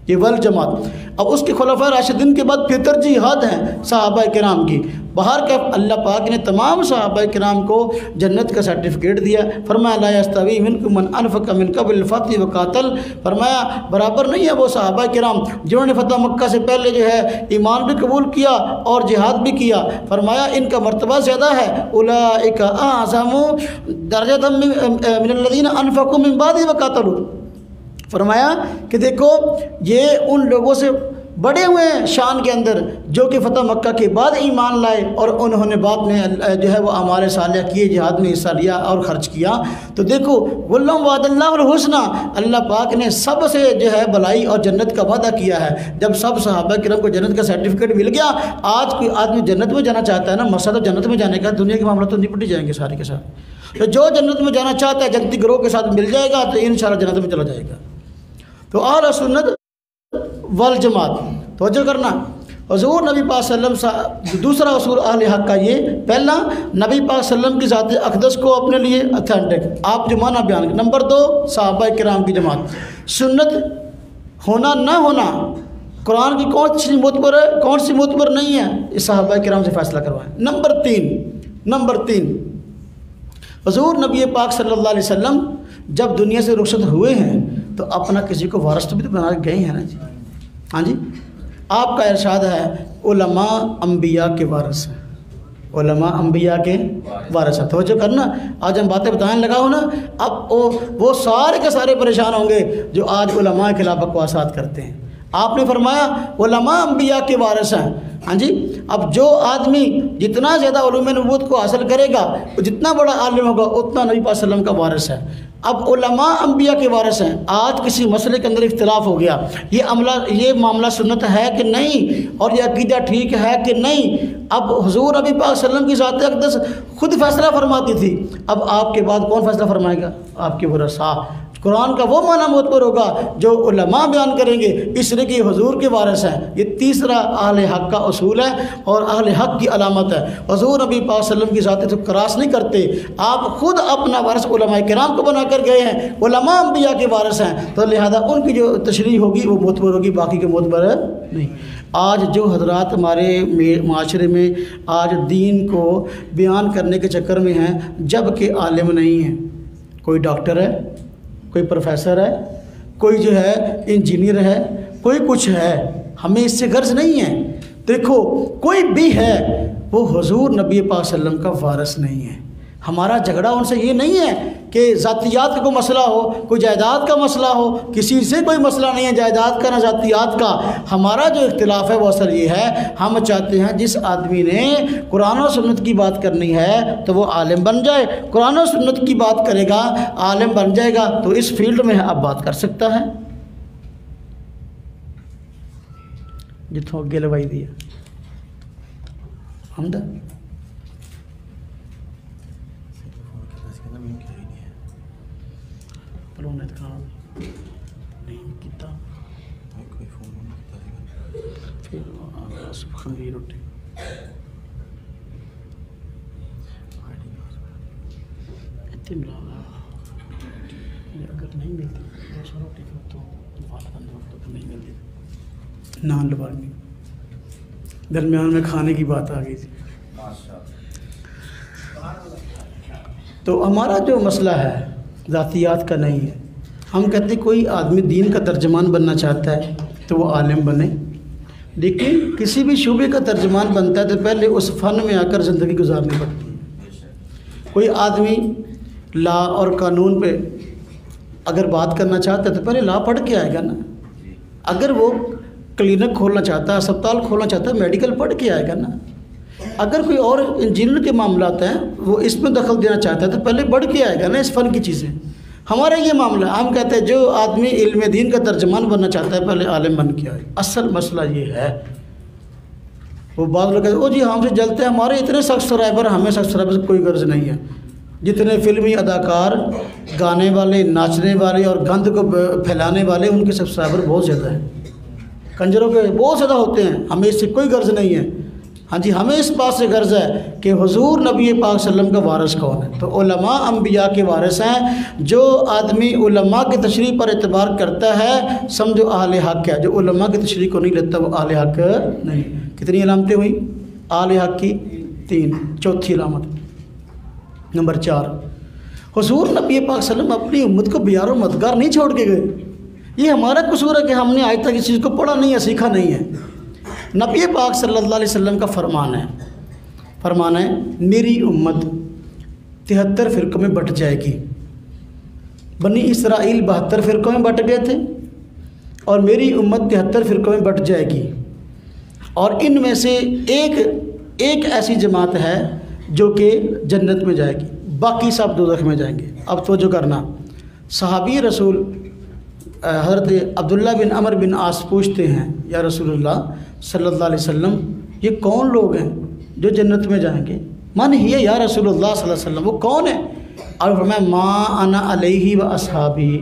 Speaker 1: یہ والجماعت۔ اب اس کے خلفاء راشدین کے بعد پھر ترجیحات ہیں صحابہ کرام کی۔ باہر کا اللہ پاک نے تمام صحابہ کرام کو جنت کا سرٹیفکیٹ دیا۔ فرمایا لا یستوی منکم من انفق من قبل الفتح وقاتل، فرمایا برابر نہیں ہے وہ صحابہ کرام جنہوں نے فتح مکہ سے پہلے جو ہے ایمان بھی قبول کیا اور جہاد بھی کیا۔ فرمایا ان کا مرتبہ زیادہ ہے، اولئک اعظم درجۃ من الذین انفقوا من بعد وقاتلوا۔ فرمایا کہ دیکھو یہ ان لوگوں سے بڑے ہوئے ہیں شان کے اندر جو کہ فتح مکہ کے بعد ایمان لائے اور انہوں نے بعد میں جو ہے وہ اعمال صالحہ کیے، جہاد میں حصہ لیا اور خرچ کیا۔ تو دیکھو وَلَّهُمْ وَعَدَ اللَّهُ الْحُسْنَى، اللہ پاک نے سب سے جو ہے بھلائی اور جنت کا وعدہ کیا ہے۔ جب سب صحابہ کرام کو جنت کا سرٹیفکیٹ مل گیا، آج کوئی آدمی جنت میں جانا چاہتا ہے نا، مسئلہ تو جنت میں جانے کا، دنیا کے معاملات تو نہیں پٹی جائیں گے سارے کے ساتھ۔ تو جو جنت میں جانا چاہتا ہے جنتی گروہ کے ساتھ مل جائے گا تو انشاءاللہ جنت میں چلا جائے گا۔ تو اہل سنت والجماعت توجہ کرنا۔ حضور نبی پاک صلی اللہ علیہ وسلم، دوسرا اصول اہل حق کا یہ، پہلا نبی پاک صلی اللہ علیہ وسلم کی ذات اقدس کو اپنے لیے اتھینٹک آپ جو معنی بیان کریں۔ نمبر 2 صحابہ کرام کی جماعت۔ سنت ہونا نہ ہونا قرآن کی کون سی معتبر ہے کون سی معتبر نہیں ہے، اس صحابہ کرام سے فیصلہ کروائیں۔ نمبر 3 حضور نبی پاک صلی اللہ علیہ وسلم جب دنیا سے رخصت ہوئے ہیں تو اپنا کسی کو وارث تو بھی تو بنا کے گئے ہیں نا جی۔ ہاں جی، آپ کا ارشاد ہے علماء انبیاء کے وارث ہیں، علماء انبیاء کے وارث ہیں۔ توجہ کرنا، آج ہم باتیں بتانے لگا ہوں نا، اب وہ سارے کے سارے پریشان ہوں گے جو آج علماء کے خلاف بکواسات کرتے ہیں۔ آپ نے فرمایا علماء انبیاء کے وارث ہیں۔ ہاں جی، اب جو آدمی جتنا زیادہ علوم نبوت کو حاصل کرے گا، جتنا بڑا عالم ہوگا، اتنا نبی پاک صلی اللہ علیہ وسلم کا وارث ہے۔ اب علماء انبیاء کے وارث ہیں۔ آج کسی مسئلے کے اندر اختلاف ہو گیا، یہ معاملہ سنت ہے کہ نہیں، اور یہ عقیدہ ٹھیک ہے کہ نہیں، اب حضور نبی پاک صلی اللہ علیہ وسلم کی ذات اقدس خود فیصلہ فرماتی تھی، اب آپ کے بعد کون فیصلہ فرمائے گا؟ آپ کے ورثاء۔ قرآن کا وہ معنی معتبر ہوگا جو علماء بیان کریں گے، اس لیے کہ حضور کے وارث ہیں۔ یہ تیسرا اہل حق کا اصول ہے اور اہل حق کی علامت ہے۔ حضور نبی پاک صلی اللہ علیہ وسلم کی ذات تو کراس نہیں کرتے، آپ خود اپنا وارث علماء کرام کو بنا کر گئے ہیں، علماء انبیاء کے وارث ہیں، تو لہذا ان کی جو تشریح ہوگی وہ معتبر ہوگی، باقی کے معتبر نہیں۔ آج جو حضرات ہمارے معاشرے میں آج دین کو بیان کرنے کے چکر میں ہیں، جب کہ عالم نہیں ہیں، کوئی ڈاکٹر ہے، کوئی پروفیسر ہے، کوئی جو ہے انجینئر ہے، کوئی کچھ ہے، ہمیں اس سے غرض نہیں ہے۔ دیکھو کوئی بھی ہے، وہ حضور نبی پاک صلی اللہ علیہ وسلم کا وارث نہیں ہے۔ ہمارا جھگڑا ان سے یہ نہیں ہے کہ ذاتیات کا کوئی مسئلہ ہو، کوئی جائیداد کا مسئلہ ہو، کسی سے کوئی مسئلہ نہیں ہے جائیداد کا نہ ذاتیات کا۔ ہمارا جو اختلاف ہے وہ اصل یہ ہے، ہم چاہتے ہیں جس آدمی نے قرآن و سنت کی بات کرنی ہے تو وہ عالم بن جائے، قرآن و سنت کی بات کرے گا عالم بن جائے گا، تو اس فیلڈ میں اب بات کر سکتا ہے۔ جتوں اگے لوائی دیا حمدہ روٹی اگر نہیں ملتی روٹی تو نہیں ملتی، نان لبانی درمیان میں کھانے کی بات آ گئی تھی۔ تو ہمارا جو مسئلہ ہے ذاتیات کا نہیں ہے۔ ہم کہتے ہیں کوئی آدمی دین کا ترجمان بننا چاہتا ہے تو وہ عالم بنے، لیکن کسی بھی شعبے کا ترجمان بنتا ہے تو پہلے اس فن میں آ کر زندگی گزارنی پڑتی ہے۔ کوئی آدمی لا اور قانون پہ اگر بات کرنا چاہتا ہے تو پہلے لا پڑھ کے آئے گا نا۔ اگر وہ کلینک کھولنا چاہتا ہے، اسپتال کھولنا چاہتا ہے، میڈیکل پڑھ کے آئے گا نا۔ اگر کوئی اور انجینئر کے معاملات ہیں وہ اس میں دخل دینا چاہتا ہے تو پہلے پڑھ کے آئے گا نا اس فن کی چیزیں۔ ہمارا یہ معاملہ، ہم کہتے ہیں جو آدمی علم دین کا ترجمان بننا چاہتا ہے پہلے عالم بن کے آئے۔ اصل مسئلہ یہ ہے، وہ بعض لوگ کہتے ہیں او جی ہم سے جلتے ہیں، ہمارے اتنے سبسکرائبر، ہمیں سبسکرائبر سے کوئی غرض نہیں ہے۔ جتنے فلمی اداکار، گانے والے، ناچنے والے اور گند کو پھیلانے والے، ان کے سبسکرائبر بہت زیادہ ہیں، کنجروں کے بہت زیادہ ہوتے ہیں، ہمیں اس سے کوئی غرض نہیں ہے۔ ہاں جی، ہمیں اس بات سے غرض ہے کہ حضور نبی پاک صلی اللہ علیہ وسلم کا وارث کون ہے؟ تو علماء انبیاء کے وارث ہیں۔ جو آدمی علماء کی تشریح پر اعتبار کرتا ہے سمجھو اہل حق ہے، جو علماء کی تشریح کو نہیں لیتا وہ اہل حق نہیں۔ کتنی علامتیں ہوئی اہل حق کی؟ 3۔ چوتھی علامت نمبر 4، حضور نبی پاک صلی اللہ علیہ وسلم اپنی امت کو بیار و مددگار نہیں چھوڑ کے گئے۔ یہ ہمارا قصور ہے کہ ہم نے آج تک اس چیز کو پڑھا نہیں ہے، سیکھا نہیں ہے۔ نبی پاک صلی اللہ علیہ وسلم کا فرمان ہے میری امت 73 فرقوں میں بٹ جائے گی۔ بنی اسرائیل 72 فرقوں میں بٹ گئے تھے اور میری امت 73 فرقوں میں بٹ جائے گی، اور ان میں سے ایک ایسی جماعت ہے جو کہ جنت میں جائے گی، باقی سب دوزخ میں جائیں گے۔ اب توجہ کرنا، صحابی رسول حضرت عبداللہ بن عمر بن عاص پوچھتے ہیں یا رسول اللہ صلی اللہ علیہ وسلم یہ کون لوگ ہیں جو جنت میں جائیں گے؟ من ہی یا رسول اللہ صلی اللہ علیہ وسلم، وہ کون ہے؟ اور فرمایا ما انا علیہ و اصحابی،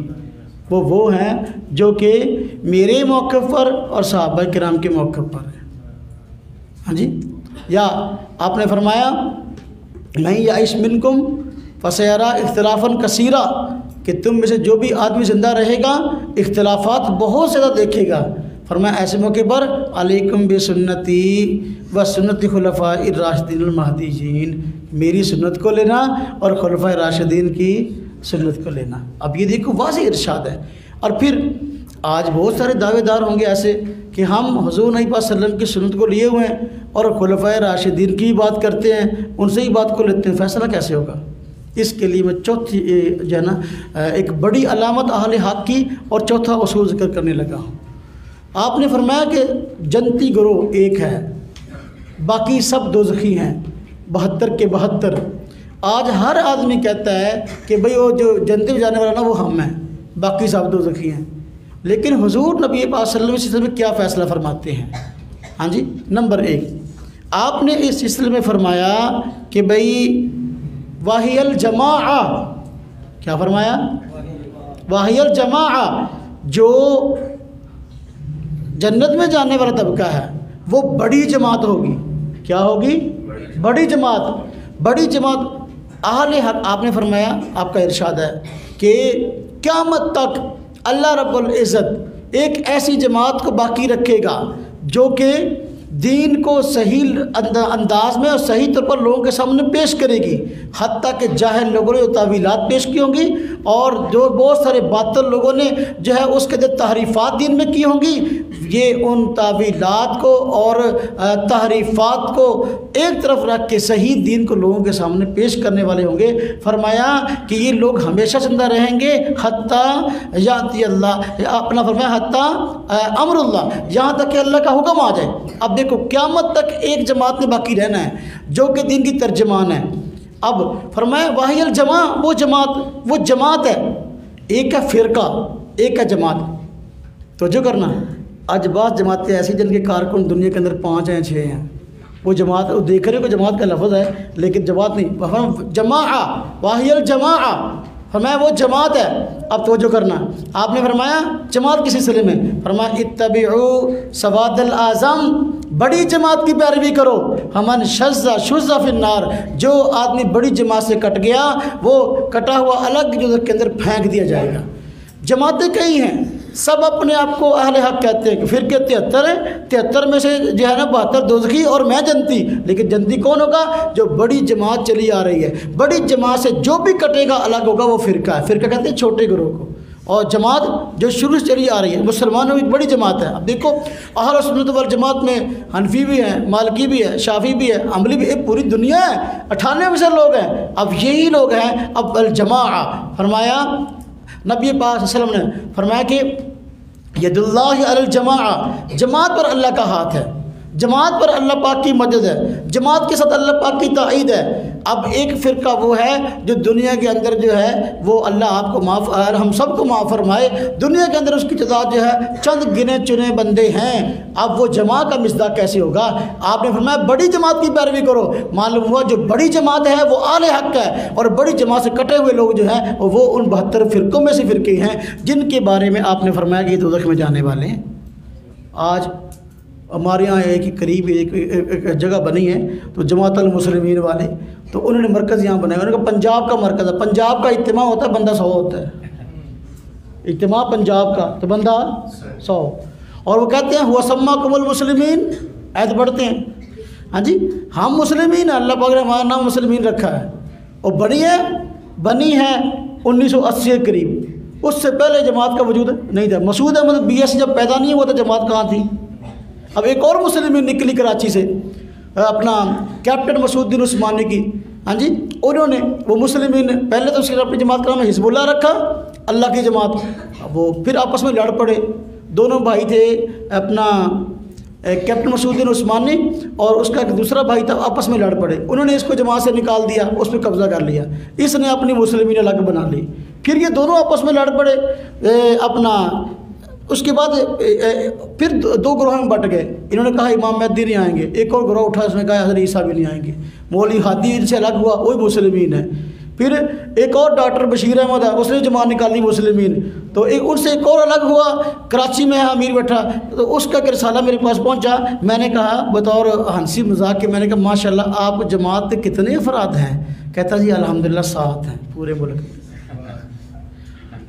Speaker 1: وہ ہیں جو کہ میرے موقف پر اور صحابہ کرام کے موقف پر ہیں۔ ہاں جی، یا آپ نے فرمایا نہیں یعش منکم فسیرا اختلافاً کثیرا، کہ تم میں سے جو بھی آدمی زندہ رہے گا اختلافات بہت زیادہ دیکھے گا۔ فرمایا ایسے موقع پر علیکم بسنتی و سنت خلفاء الراشدین المہدیین، میری سنت کو لینا اور خلفاء راشدین کی سنت کو لینا۔ اب یہ دیکھو واضح ارشاد ہے۔ اور پھر آج بہت سارے دعوے دار ہوں گے ایسے کہ ہم حضور نبی پاک صلی اللہ علیہ وسلم کی سنت کو لیے ہوئے ہیں اور خلفاء راشدین کی بات کرتے ہیں، ان سے ہی بات کو لیتے ہیں، فیصلہ کیسے ہوگا؟ اس کے لیے میں چوتھی جو ہے نا ایک بڑی علامت اہل حق کی اور چوتھا اصول ذکر کرنے لگا ہوں۔ آپ نے فرمایا کہ جنتی گروہ ایک ہے، باقی سب دوزخی ہیں، 72 کے 72۔ آج ہر آدمی کہتا ہے کہ بھئی وہ جو جنتی میں جانے والا نا وہ ہم ہیں، باقی سب دوزخی ہیں۔ لیکن حضور نبی پاک صلی اللہ علیہ وسلم میں کیا فیصلہ فرماتے ہیں؟ ہاں جی، نمبر 1 آپ نے اس سلسلے میں فرمایا کہ بھئی واہی الجماعہ، کیا فرمایا؟ واہی الجماعہ، جو جنت میں جانے والا طبقہ ہے وہ بڑی جماعت ہوگی۔ کیا ہوگی؟ بڑی جماعت۔ بڑی جماعت اہل حق، آپ نے فرمایا، آپ کا ارشاد ہے کہ قیامت تک اللہ رب العزت ایک ایسی جماعت کو باقی رکھے گا جو کہ دین کو صحیح انداز میں اور صحیح طور پر لوگوں کے سامنے پیش کرے گی، حتیٰ کہ جاہل لوگوں نے تعویلات پیش کی ہوں گی اور جو بہت سارے باطل لوگوں نے جو ہے اس کے جو تحریفات دین میں کی ہوں گی، یہ ان تعویلات کو اور تحریفات کو ایک طرف رکھ کے صحیح دین کو لوگوں کے سامنے پیش کرنے والے ہوں گے۔ فرمایا کہ یہ لوگ ہمیشہ زندہ رہیں گے حتیٰ یاتی اللہ، اپنا فرمایا حتیٰ امر اللہ، یہاں تک کہ اللہ کا حکم آ جائے۔ اب دیکھو قیامت تک ایک جماعت نے باقی رہنا ہے جو کہ دین کی ترجمان ہے۔ اب فرمایا واہی الجماع، وہ جماعت ہے، ایک ہے فرقہ، ایک ہے جماعت۔ تو جو کرنا آج بعض جماعتیں ایسی جن کے کارکن دنیا کے اندر 5 ہیں 6 ہیں، وہ جماعت وہ دیکھ رہے ہو کہ جماعت کا لفظ ہے لیکن جماعت نہیں، جماع واہی الجماع، فرمایا وہ جماعت ہے۔ اب توجہ کرنا، آپ نے فرمایا جماعت کسی سلسلے میں، فرمایا اتبعوا سواد الاعظم، بڑی جماعت کی پیروی کرو، ہمن شذ فی النار، جو آدمی بڑی جماعت سے کٹ گیا وہ کٹا ہوا الگ جو کے اندر پھینک دیا جائے گا۔ جماعتیں کئی ہیں، سب اپنے آپ کو اہل حق کہتے ہیں کہ فرقے 73 ہیں، 73 میں سے جو ہے نا 72 دوزخی اور میں جنتی، لیکن جنتی کون ہوگا؟ جو بڑی جماعت چلی آ رہی ہے۔ بڑی جماعت سے جو بھی کٹے گا الگ ہوگا، وہ فرقہ ہے۔ فرقہ کہتے ہیں چھوٹے گروہ کو، اور جماعت جو شروع سے چلی آ رہی ہے مسلمانوں کی بڑی جماعت ہے۔ اب دیکھو اہل سنت والجماعت میں حنفی بھی ہیں، مالکی بھی ہے، شافعی بھی ہے، حنبلی بھی ہے، پوری دنیا ہے، 98% لوگ ہیں۔ اب یہی لوگ ہیں اب الجماع۔ فرمایا نبی پاک صلی اللہ علیہ وسلم نے فرمایا کہ ید اللہ علی الجماع، جماعت پر اللہ کا ہاتھ ہے، جماعت پر اللہ پاک کی مدد ہے، جماعت کے ساتھ اللہ پاک کی تائید ہے۔ اب ایک فرقہ وہ ہے جو دنیا کے اندر جو ہے وہ اللہ آپ کو معاف اور ہم سب کو معاف فرمائے، دنیا کے اندر اس کی تعداد جو ہے چند گنے چنے بندے ہیں۔ اب وہ جماعت کا مصداق کیسے ہوگا؟ آپ نے فرمایا بڑی جماعت کی پیروی کرو۔ معلوم ہوا جو بڑی جماعت ہے وہ اہل حق ہے، اور بڑی جماعت سے کٹے ہوئے لوگ جو ہیں وہ ان 72 فرقوں میں سے فرقے ہیں جن کے بارے میں آپ نے فرمایا کہ یہ دوزخ میں جانے والے ہیں۔ آج ہمارے یہاں ایک قریب ایک جگہ بنی ہے تو جماعت المسلمین والے، تو انہوں نے مرکز یہاں بنایا، انہوں نے کہا پنجاب کا مرکز ہے، پنجاب کا اجتماع ہوتا ہے بندہ 100 ہوتا ہے، اجتماع پنجاب کا تو بندہ 100، اور وہ کہتے ہیں هو سماکم المسلمین، آیت پڑھتے ہیں، ہاں جی ہم مسلمین ہیں، اللہ پاک نے ہمارا نام مسلمین رکھا ہے، اور بنی ہے 1980 کے قریب، اس سے پہلے جماعت کا وجود نہیں تھا۔ مسعود احمد BS جب پیدا نہیں ہوا تو جماعت کہاں تھی؟ اب ایک اور مسلمین نکلی کراچی سے، اپنا کیپٹن مسعود الدین عثمانی کی، ہاں جی انہوں نے وہ مسلمین پہلے تو اس نے اپنی جماعت کا نام حزب اللہ رکھا، اللہ کی جماعت، وہ پھر آپس میں لڑ پڑے، دونوں بھائی تھے، اپنا کیپٹن مسعود الدین عثمانی اور اس کا ایک دوسرا بھائی تھا، آپس میں لڑ پڑے، انہوں نے اس کو جماعت سے نکال دیا، اس پہ قبضہ کر لیا، اس نے اپنی مسلمین الگ بنا لی، پھر یہ دونوں آپس میں لڑ پڑے، اپنا اس کے بعد پھر 2 گروہ میں بٹ گئے، انہوں نے کہا امام مہدی نہیں آئیں گے، ایک اور گروہ اٹھا، اس نے کہا حضرت عیسیٰ بھی نہیں آئیں گے، مولوی ہادی ان سے الگ ہوا، وہی مسلمین ہے، پھر ایک اور ڈاکٹر بشیر احمد ہے، اس نے جماعت نکالی مسلمین، تو ان سے ایک اور الگ ہوا، کراچی میں امیر بیٹھا، تو اس کا ایک رسالہ میرے پاس پہنچا، میں نے کہا بطور ہنسی مذاق کے، میں نے کہا ماشاءاللہ آپ جماعت کے کتنے افراد ہیں؟ کہتا جی الحمدللہ 7 ہیں پورے ملک میں۔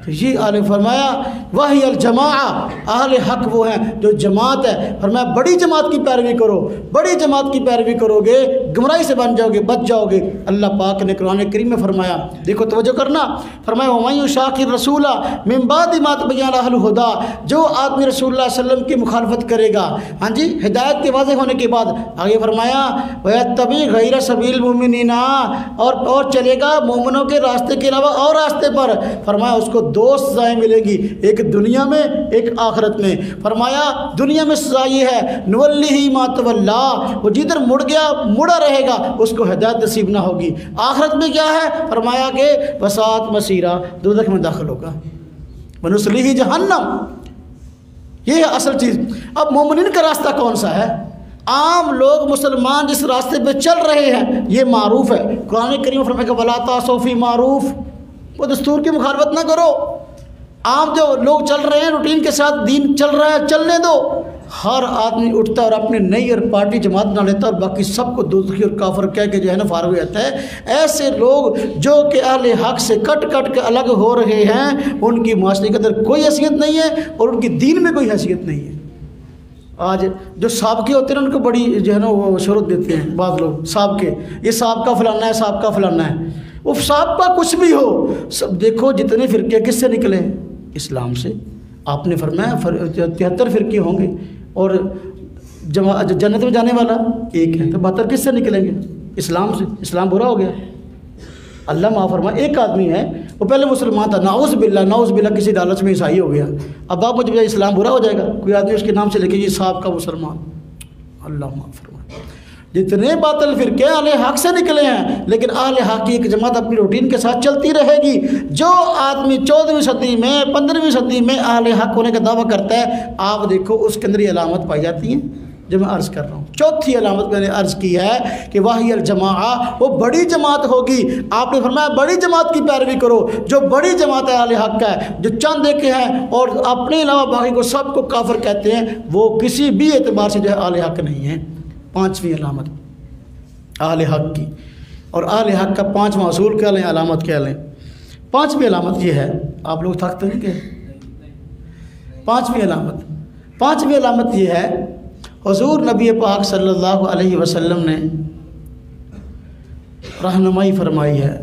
Speaker 1: تو یہ آل فرمایا وہی الجماعہ، اہل حق وہ ہیں جو جماعت ہے، فرمایا بڑی جماعت کی پیروی کرو، بڑی جماعت کی پیروی کرو گے گمراہی سے بن جاؤ گے، بچ جاؤ گے۔ اللہ پاک نے قرآن کریم میں فرمایا، دیکھو توجہ کرنا، فرمایا وَمَن يُشَاقِقِ الرَّسُولَ مِن بَعْدِ مَا تَبَيَّنَ لَهُ الْهُدَىٰ، جو آدمی رسول اللہ صلی اللہ علیہ وسلم کی مخالفت کرے گا، ہاں جی ہدایت کے واضح ہونے کے بعد، آگے فرمایا وَيَتَّبِعْ غَيْرَ سَبِيلِ الْمُؤْمِنِينَ، اور چلے گا مومنوں کے راستے کے علاوہ اور راستے پر، فرمایا اس کو 2 سزائیں ملے گی، ایک دنیا میں ایک آخرت میں۔ فرمایا دنیا میں سزا یہ ہے نُوَلِّهِ مَا تَوَلَّىٰ، وہ جدھر مڑ گیا مڑا رہے گا، اس کو ہدایت نصیب نہ ہوگی۔ آخرت میں کیا ہے؟ فرمایا کہ وَسَاءَتْ مَصِيرًا، دوزخ میں داخل ہوگا، وَنُصْلِيهِ جَهَنَّمَ، یہ ہے اصل چیز۔ اب مومنین کا راستہ کون سا ہے؟ عام لوگ مسلمان جس راستے پہ چل رہے ہیں یہ معروف ہے، قرآن کریم میں فرمایا کہ وَلَا تَعْصَوْا فِي مَعْرُوفٍ، وہ دستور کی مخالفت نہ کرو۔ عام جو لوگ چل رہے ہیں روٹین کے ساتھ، دین چل رہا ہے چلنے دو، ہر آدمی اٹھتا ہے اور اپنے نئی اور پارٹی جماعت بنا لیتا ہے اور باقی سب کو دوزخی اور کافر کہہ کے جو ہے نا فارغ ہو جاتا ہے۔ ایسے لوگ جو کہ اہل حق سے کٹ کے الگ ہو رہے ہیں، ان کی معاشرے کے اندر کوئی حیثیت نہیں ہے اور ان کی دین میں کوئی حیثیت نہیں ہے۔ آج جو سابقے ہوتے ہیں ان کو بڑی جو ہے نا وہ شہرت دیتے ہیں بعض لوگ، سابقے، یہ سابقہ فلانا ہے، سابقہ فلانا ہے، وہ سابقہ کچھ بھی ہو، سب دیکھو جتنے فرقے کس سے نکلے؟ اسلام سے۔ آپ نے فرمایا 73 فرقے ہوں گے اور جنت میں جانے والا ایک ہے، تو 72 کس سے نکلیں گے؟ اسلام سے۔ اسلام برا ہو گیا، اللہ معاف فرمائے، ایک آدمی ہے وہ پہلے مسلمان تھا، نعوذ باللہ کسی لالچ میں عیسائی ہو گیا، اب آپ مجھے اسلام برا ہو جائے گا، کوئی آدمی اس کے نام سے لکھے یہ صاحب کا مسلمان، اللہ معاف فرمائے۔ جتنے باطل فرقے اہل حق سے نکلے ہیں، لیکن اہل حق کی ایک جماعت اپنی روٹین کے ساتھ چلتی رہے گی۔ جو آدمی 14ویں صدی میں 15ویں صدی میں اہل حق ہونے کا دعویٰ کرتا ہے، آپ دیکھو اس کے اندر یہ علامت پائی جاتی ہیں جو میں عرض کر رہا ہوں۔ چوتھی علامت میں نے عرض کی ہے کہ واہی الجماعہ، وہ بڑی جماعت ہوگی۔ آپ نے فرمایا بڑی جماعت کی پیروی کرو، جو بڑی جماعت اہل حق ہے، جو چند ایک ہیں اور اپنے علاوہ باقی کو سب کو کافر کہتے ہیں، وہ کسی بھی اعتبار سے جو ہے اہل حق نہیں ہیں۔ 5ویں علامت اہل حق کی، اور اہل حق کا 5واں اصول کیا لیں، علامت کیا لیں؟ 5ویں علامت یہ ہے، آپ لوگ تھکتے ہیں کہ 5ویں علامت یہ ہے، حضور نبی پاک صلی اللہ علیہ وسلم نے رہنمائی فرمائی ہے،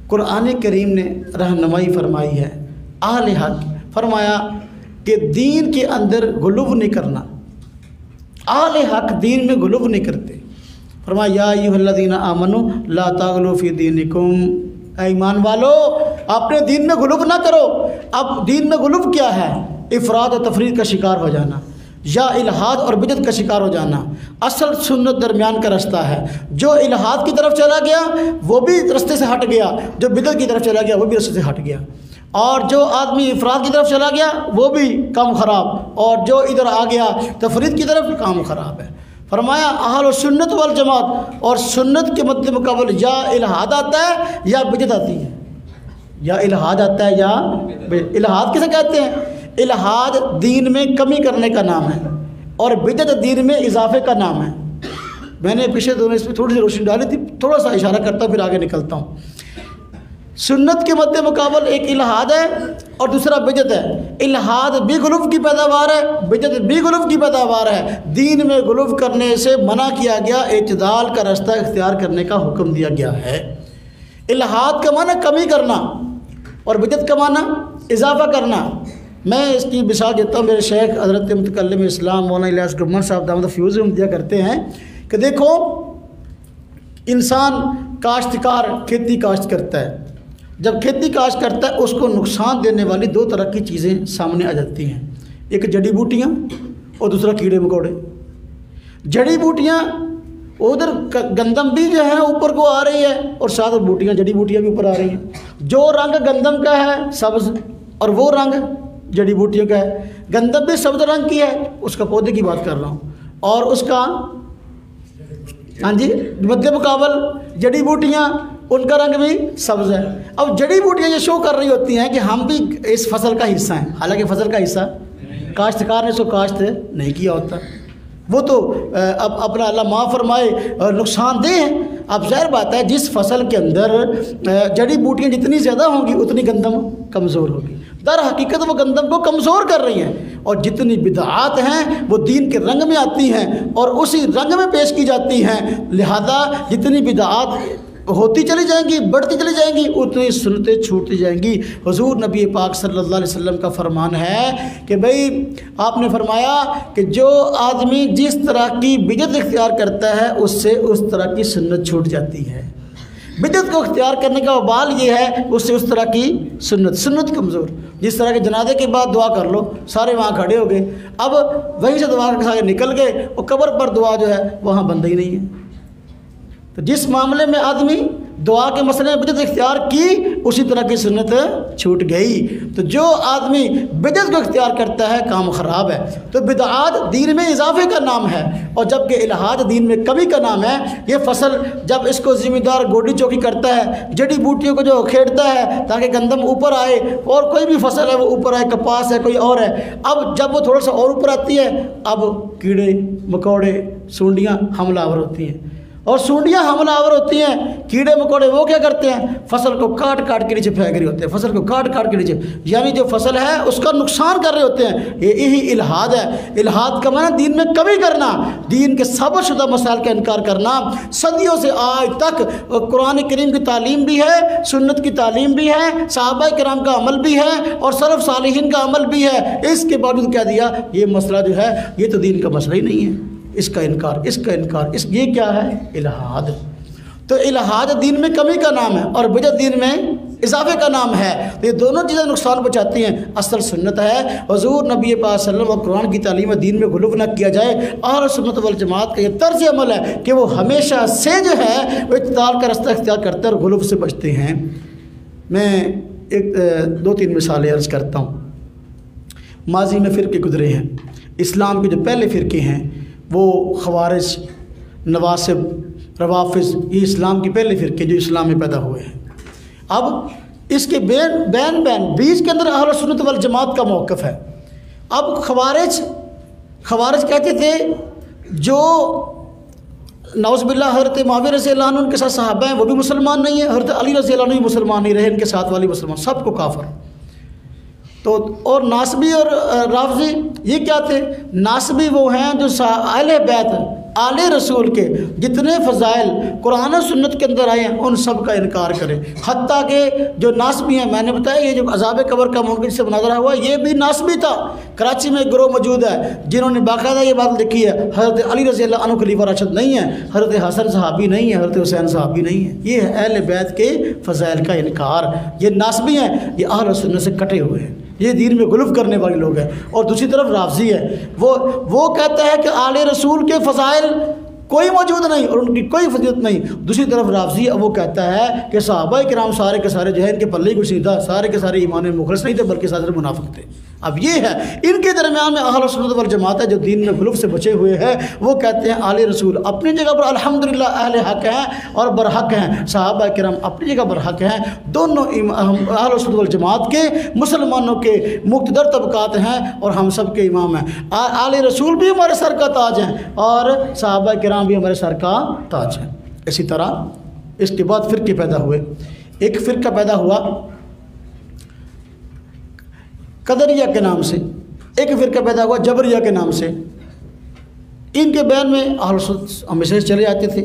Speaker 1: قرآن کریم نے رہنمائی فرمائی ہے، اہل حق فرمایا کہ دین کے اندر غلو نہیں کرنا، اہل حق دین میں غلو نہیں کرتے۔ فرمایا یا ایھا الذین آمنوا لا تغلوا فی دینکم، اے ایمان والو اپنے دین میں غلو نہ کرو۔ اب دین میں غلو کیا ہے؟ افراد و تفرید کا شکار ہو جانا، یا الحاد اور بدعت کا شکار ہو جانا۔ اصل سنت درمیان کا رستہ ہے، جو الحاد کی طرف چلا گیا وہ بھی رستے سے ہٹ گیا، جو بدعت کی طرف چلا گیا وہ بھی رستے سے ہٹ گیا، اور جو آدمی افراد کی طرف چلا گیا وہ بھی کام خراب، اور جو ادھر آ گیا تفرید کی طرف کام خراب ہے۔ فرمایا اہل سنت والجماعت، اور سنت کے مد مقابل یا الحاد آتا ہے یا بدعت آتی ہے، یا الحاد آتا ہے یا الحاد کسے کہتے ہیں؟ الحاد دین میں کمی کرنے کا نام ہے، اور بدعت دین میں اضافے کا نام ہے۔ میں نے پچھلے دونوں اس پہ تھوڑی سی روشنی ڈالی تھی، تھوڑا سا اشارہ کرتا ہوں پھر آگے نکلتا ہوں۔ سنت کے مد مقابل ایک الہاد ہے اور دوسرا بدعت ہے۔ الہاد بھی غلو کی پیداوار ہے، بدعت بھی غلو کی پیداوار ہے۔ دین میں غلو کرنے سے منع کیا گیا، اعتدال کا راستہ اختیار کرنے کا حکم دیا گیا ہے۔ الہاد کا معنی کمی کرنا اور بدعت کا معنی اضافہ کرنا۔ میں اس کی مثال دیتا ہوں، میرے شیخ حضرت متکلم اسلام مولانا الیاس گمن صاحب دامت فیوزہم دیا کرتے ہیں کہ دیکھو انسان کاشتکار کھیتی کاشت کرتا ہے، جب کھیتی کاشت کرتا ہے اس کو نقصان دینے والی دو طرح کی چیزیں سامنے آ جاتی ہیں، ایک جڑی بوٹیاں اور دوسرا کیڑے مکوڑے۔ جڑی بوٹیاں ادھر گندم بھی جو ہے اوپر کو آ رہی ہے اور ساتھ بوٹیاں جڑی بوٹیاں بھی اوپر آ رہی ہیں۔ جو رنگ گندم کا ہے سبز اور وہ رنگ جڑی بوٹیوں کا ہے، گندم بھی سبز رنگ کی ہے، اس کا پودے کی بات کر رہا ہوں، اور اس کا مد مقابل جڑی بوٹیاں ان کا رنگ بھی سبز ہے۔ اب جڑی بوٹیاں یہ شو کر رہی ہوتی ہیں کہ ہم بھی اس فصل کا حصہ ہیں، حالانکہ فصل کا حصہ کاشتکار نے سو کاشت نہیں کیا ہوتا، وہ تو اب اپنا اللہ معاف فرمائے نقصان دہ ہیں۔ اب ظاہر بات ہے جس فصل کے اندر جڑی بوٹیاں جتنی زیادہ ہوں گی اتنی گندم کمزور ہوگی، در حقیقت وہ گندم کو کمزور کر رہی ہیں، اور جتنی بدعات ہیں وہ دین کے رنگ میں آتی ہیں اور اسی رنگ میں پیش کی جاتی ہیں، لہذا جتنی بدعات ہوتی چلی جائیں گی، بڑھتی چلی جائیں گی، اتنی سنتیں چھوٹتی جائیں گی۔ حضور نبی پاک صلی اللہ علیہ وسلم کا فرمان ہے کہ بھئی آپ نے فرمایا کہ جو آدمی جس طرح کی بدعت اختیار کرتا ہے اس سے اس طرح کی سنت چھوٹ جاتی ہے۔ بدعت کو اختیار کرنے کا وبال یہ ہے اس سے اس طرح کی سنت کمزور، جس طرح کے جنازے کے بعد دعا کر لو، سارے وہاں کھڑے ہو گئے، اب وہیں سے دعا کے سارے نکل گئے اور قبر پر دعا جو ہے وہاں بندہ ہی نہیں ہے۔ تو جس معاملے میں آدمی دعا کے مسئلے میں بدعت اختیار کی اسی طرح کی سنت چھوٹ گئی۔ تو جو آدمی بدعت کو اختیار کرتا ہے کام خراب ہے۔ تو بدعات دین میں اضافے کا نام ہے اور جبکہ الہاد دین میں کمی کا نام ہے۔ یہ فصل جب اس کو ذمہ دار گوڈی چوکی کرتا ہے، جڑی بوٹیوں کو جو کھیڑتا ہے تاکہ گندم اوپر آئے، اور کوئی بھی فصل ہے وہ اوپر آئے، کپاس ہے کوئی اور ہے، اب جب وہ تھوڑا سا اور اوپر آتی ہے اب کیڑے مکوڑے سونڈیاں حملہ آور ہوتی ہیں، اور سونڈیاں حملہ آور ہوتی ہیں، کیڑے مکوڑے وہ کیا کرتے ہیں فصل کو کاٹ کاٹ کے نیچے پھینک رہے ہوتے ہیں، فصل کو کاٹ کاٹ کے نیچے، یعنی جو فصل ہے اس کا نقصان کر رہے ہوتے ہیں۔ یہی الہاد ہے۔ الہاد کا معنی دین میں کمی کرنا، دین کے ثابت شدہ مسائل کا انکار کرنا۔ صدیوں سے آج تک قرآن کریم کی تعلیم بھی ہے، سنت کی تعلیم بھی ہے، صحابہ کرام کا عمل بھی ہے اور سلف صالحین کا عمل بھی ہے، اس کے باوجود کہہ دیا یہ مسئلہ جو ہے یہ تو دین کا مسئلہ ہی نہیں ہے، اس کا انکار یہ کیا ہے؟ الہاد۔ تو الہاد دین میں کمی کا نام ہے اور بدعت دین میں اضافے کا نام ہے۔ تو یہ دونوں چیزیں نقصان پہنچاتی ہیں۔ اصل سنت ہے حضور نبی پاک صلی اللہ علیہ وسلم اور قرآن کی تعلیم دین میں غلو نہ کیا جائے۔ اہل سنت والجماعت کا یہ طرز عمل ہے کہ وہ ہمیشہ سے جو ہے وہ اعتدال کا راستہ اختیار کرتے ہیں اور غلو سے بچتے ہیں۔ میں ایک دو تین مثالیں عرض کرتا ہوں۔ ماضی میں فرقے گزرے ہیں، اسلام کے جو پہلے فرقے ہیں وہ خوارج، نواسب، روافظ، یہ اسلام کے پہلے فرقے جو اسلام میں پیدا ہوئے ہیں۔ اب اس کے بین بیچ کے اندر اہل سنت والجماعت کا موقف ہے۔ اب خوارج کہتے تھے جو نعوذ باللہ حضرت معاویہ رضی اللہ عنہ ان کے ساتھ صحابہ ہیں وہ بھی مسلمان نہیں ہیں، حضرت علی رضی اللہ عنہ بھی مسلمان نہیں رہے، ان کے ساتھ والی مسلمان سب کو کافر۔ تو اور ناسبی اور رافضی یہ کیا تھے؟ ناسبی وہ ہیں جو اہل بیت آل رسول کے جتنے فضائل قرآن و سنت کے اندر آئے ہیں ان سب کا انکار کریں، حتیٰ کہ جو ناسبی ہیں، میں نے بتایا یہ جو عذاب قبر کا منکر سے مناظرہ ہوا یہ بھی ناسبی تھا۔ کراچی میں ایک گروہ موجود ہے جنہوں نے باقاعدہ یہ بات لکھی ہے حضرت علی رضی اللہ عنہ خلیفہ راشد نہیں ہے، حضرت حسن صحابی نہیں ہے، حضرت حسین صحابی نہیں ہے، یہ ہے اہل بیت کے فضائل کا انکار۔ یہ ناسبی ہیں، یہ اہل سنت سے کٹے ہوئے ہیں، یہ دین میں غلو کرنے والے لوگ ہیں۔ اور دوسری طرف رافضی ہے، وہ کہتا ہے کہ آل رسول کے فضائل کوئی موجود نہیں اور ان کی کوئی فضیلت نہیں. دوسری طرف رافضی وہ کہتا ہے کہ صحابہ کرام سارے کے سارے جو ہے ان کے پلے کچھ نہیں تھا, سارے کے سارے ایمان مخلص نہیں تھے بلکہ سارے منافق تھے. اب یہ ہے ان کے درمیان میں اہل سنت والجماعت ہے جو دین میں غلو سے بچے ہوئے ہیں. وہ کہتے ہیں آل رسول اپنی جگہ پر الحمدللہ اہل حق ہیں اور برحق ہیں, صحابہ کرام اپنی جگہ برحق ہیں. دونوں اہل سنت والجماعت کے مسلمانوں کے مقتدر طبقات ہیں اور ہم سب کے امام ہیں. آل رسول بھی ہمارے سر کا تاج ہیں اور صحابہ کرام بھی ہمارے سر کا تاج ہیں. اسی طرح اس کے بعد فرقے پیدا ہوئے. ایک فرقہ پیدا ہوا قدریہ کے نام سے, ایک فرقہ پیدا ہوا جبریہ کے نام سے. ان کے بیان میں اہل سنت ہمیشہ چلے آتے تھے.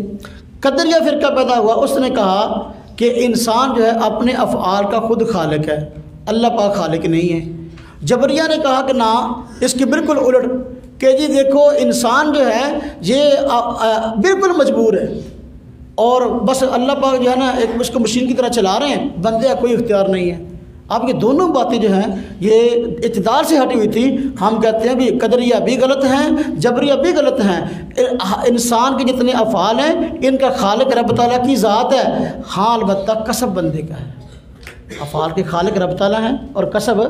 Speaker 1: قدریہ فرقہ پیدا ہوا, اس نے کہا کہ انسان جو ہے اپنے افعال کا خود خالق ہے, اللہ پاک خالق نہیں ہے. جبریہ نے کہا کہ نہ, اس کی بالکل الٹ کہ جی دیکھو انسان جو ہے یہ بالکل مجبور ہے اور بس اللہ پاک جو ہے نا ایک اس کو مشین کی طرح چلا رہے ہیں, بندے کا کوئی اختیار نہیں ہے. اب یہ دونوں باتیں جو ہیں یہ اعتدال سے ہٹی ہوئی تھی. ہم کہتے ہیں بھی قدریہ بھی غلط ہیں, جبریہ بھی غلط ہیں. انسان کے جتنے افعال ہیں ان کا خالق رب تعالیٰ کی ذات ہے, ہاں البتہ کسب بندے کا ہے. افعال کے خالق رب تعالیٰ ہیں اور کسب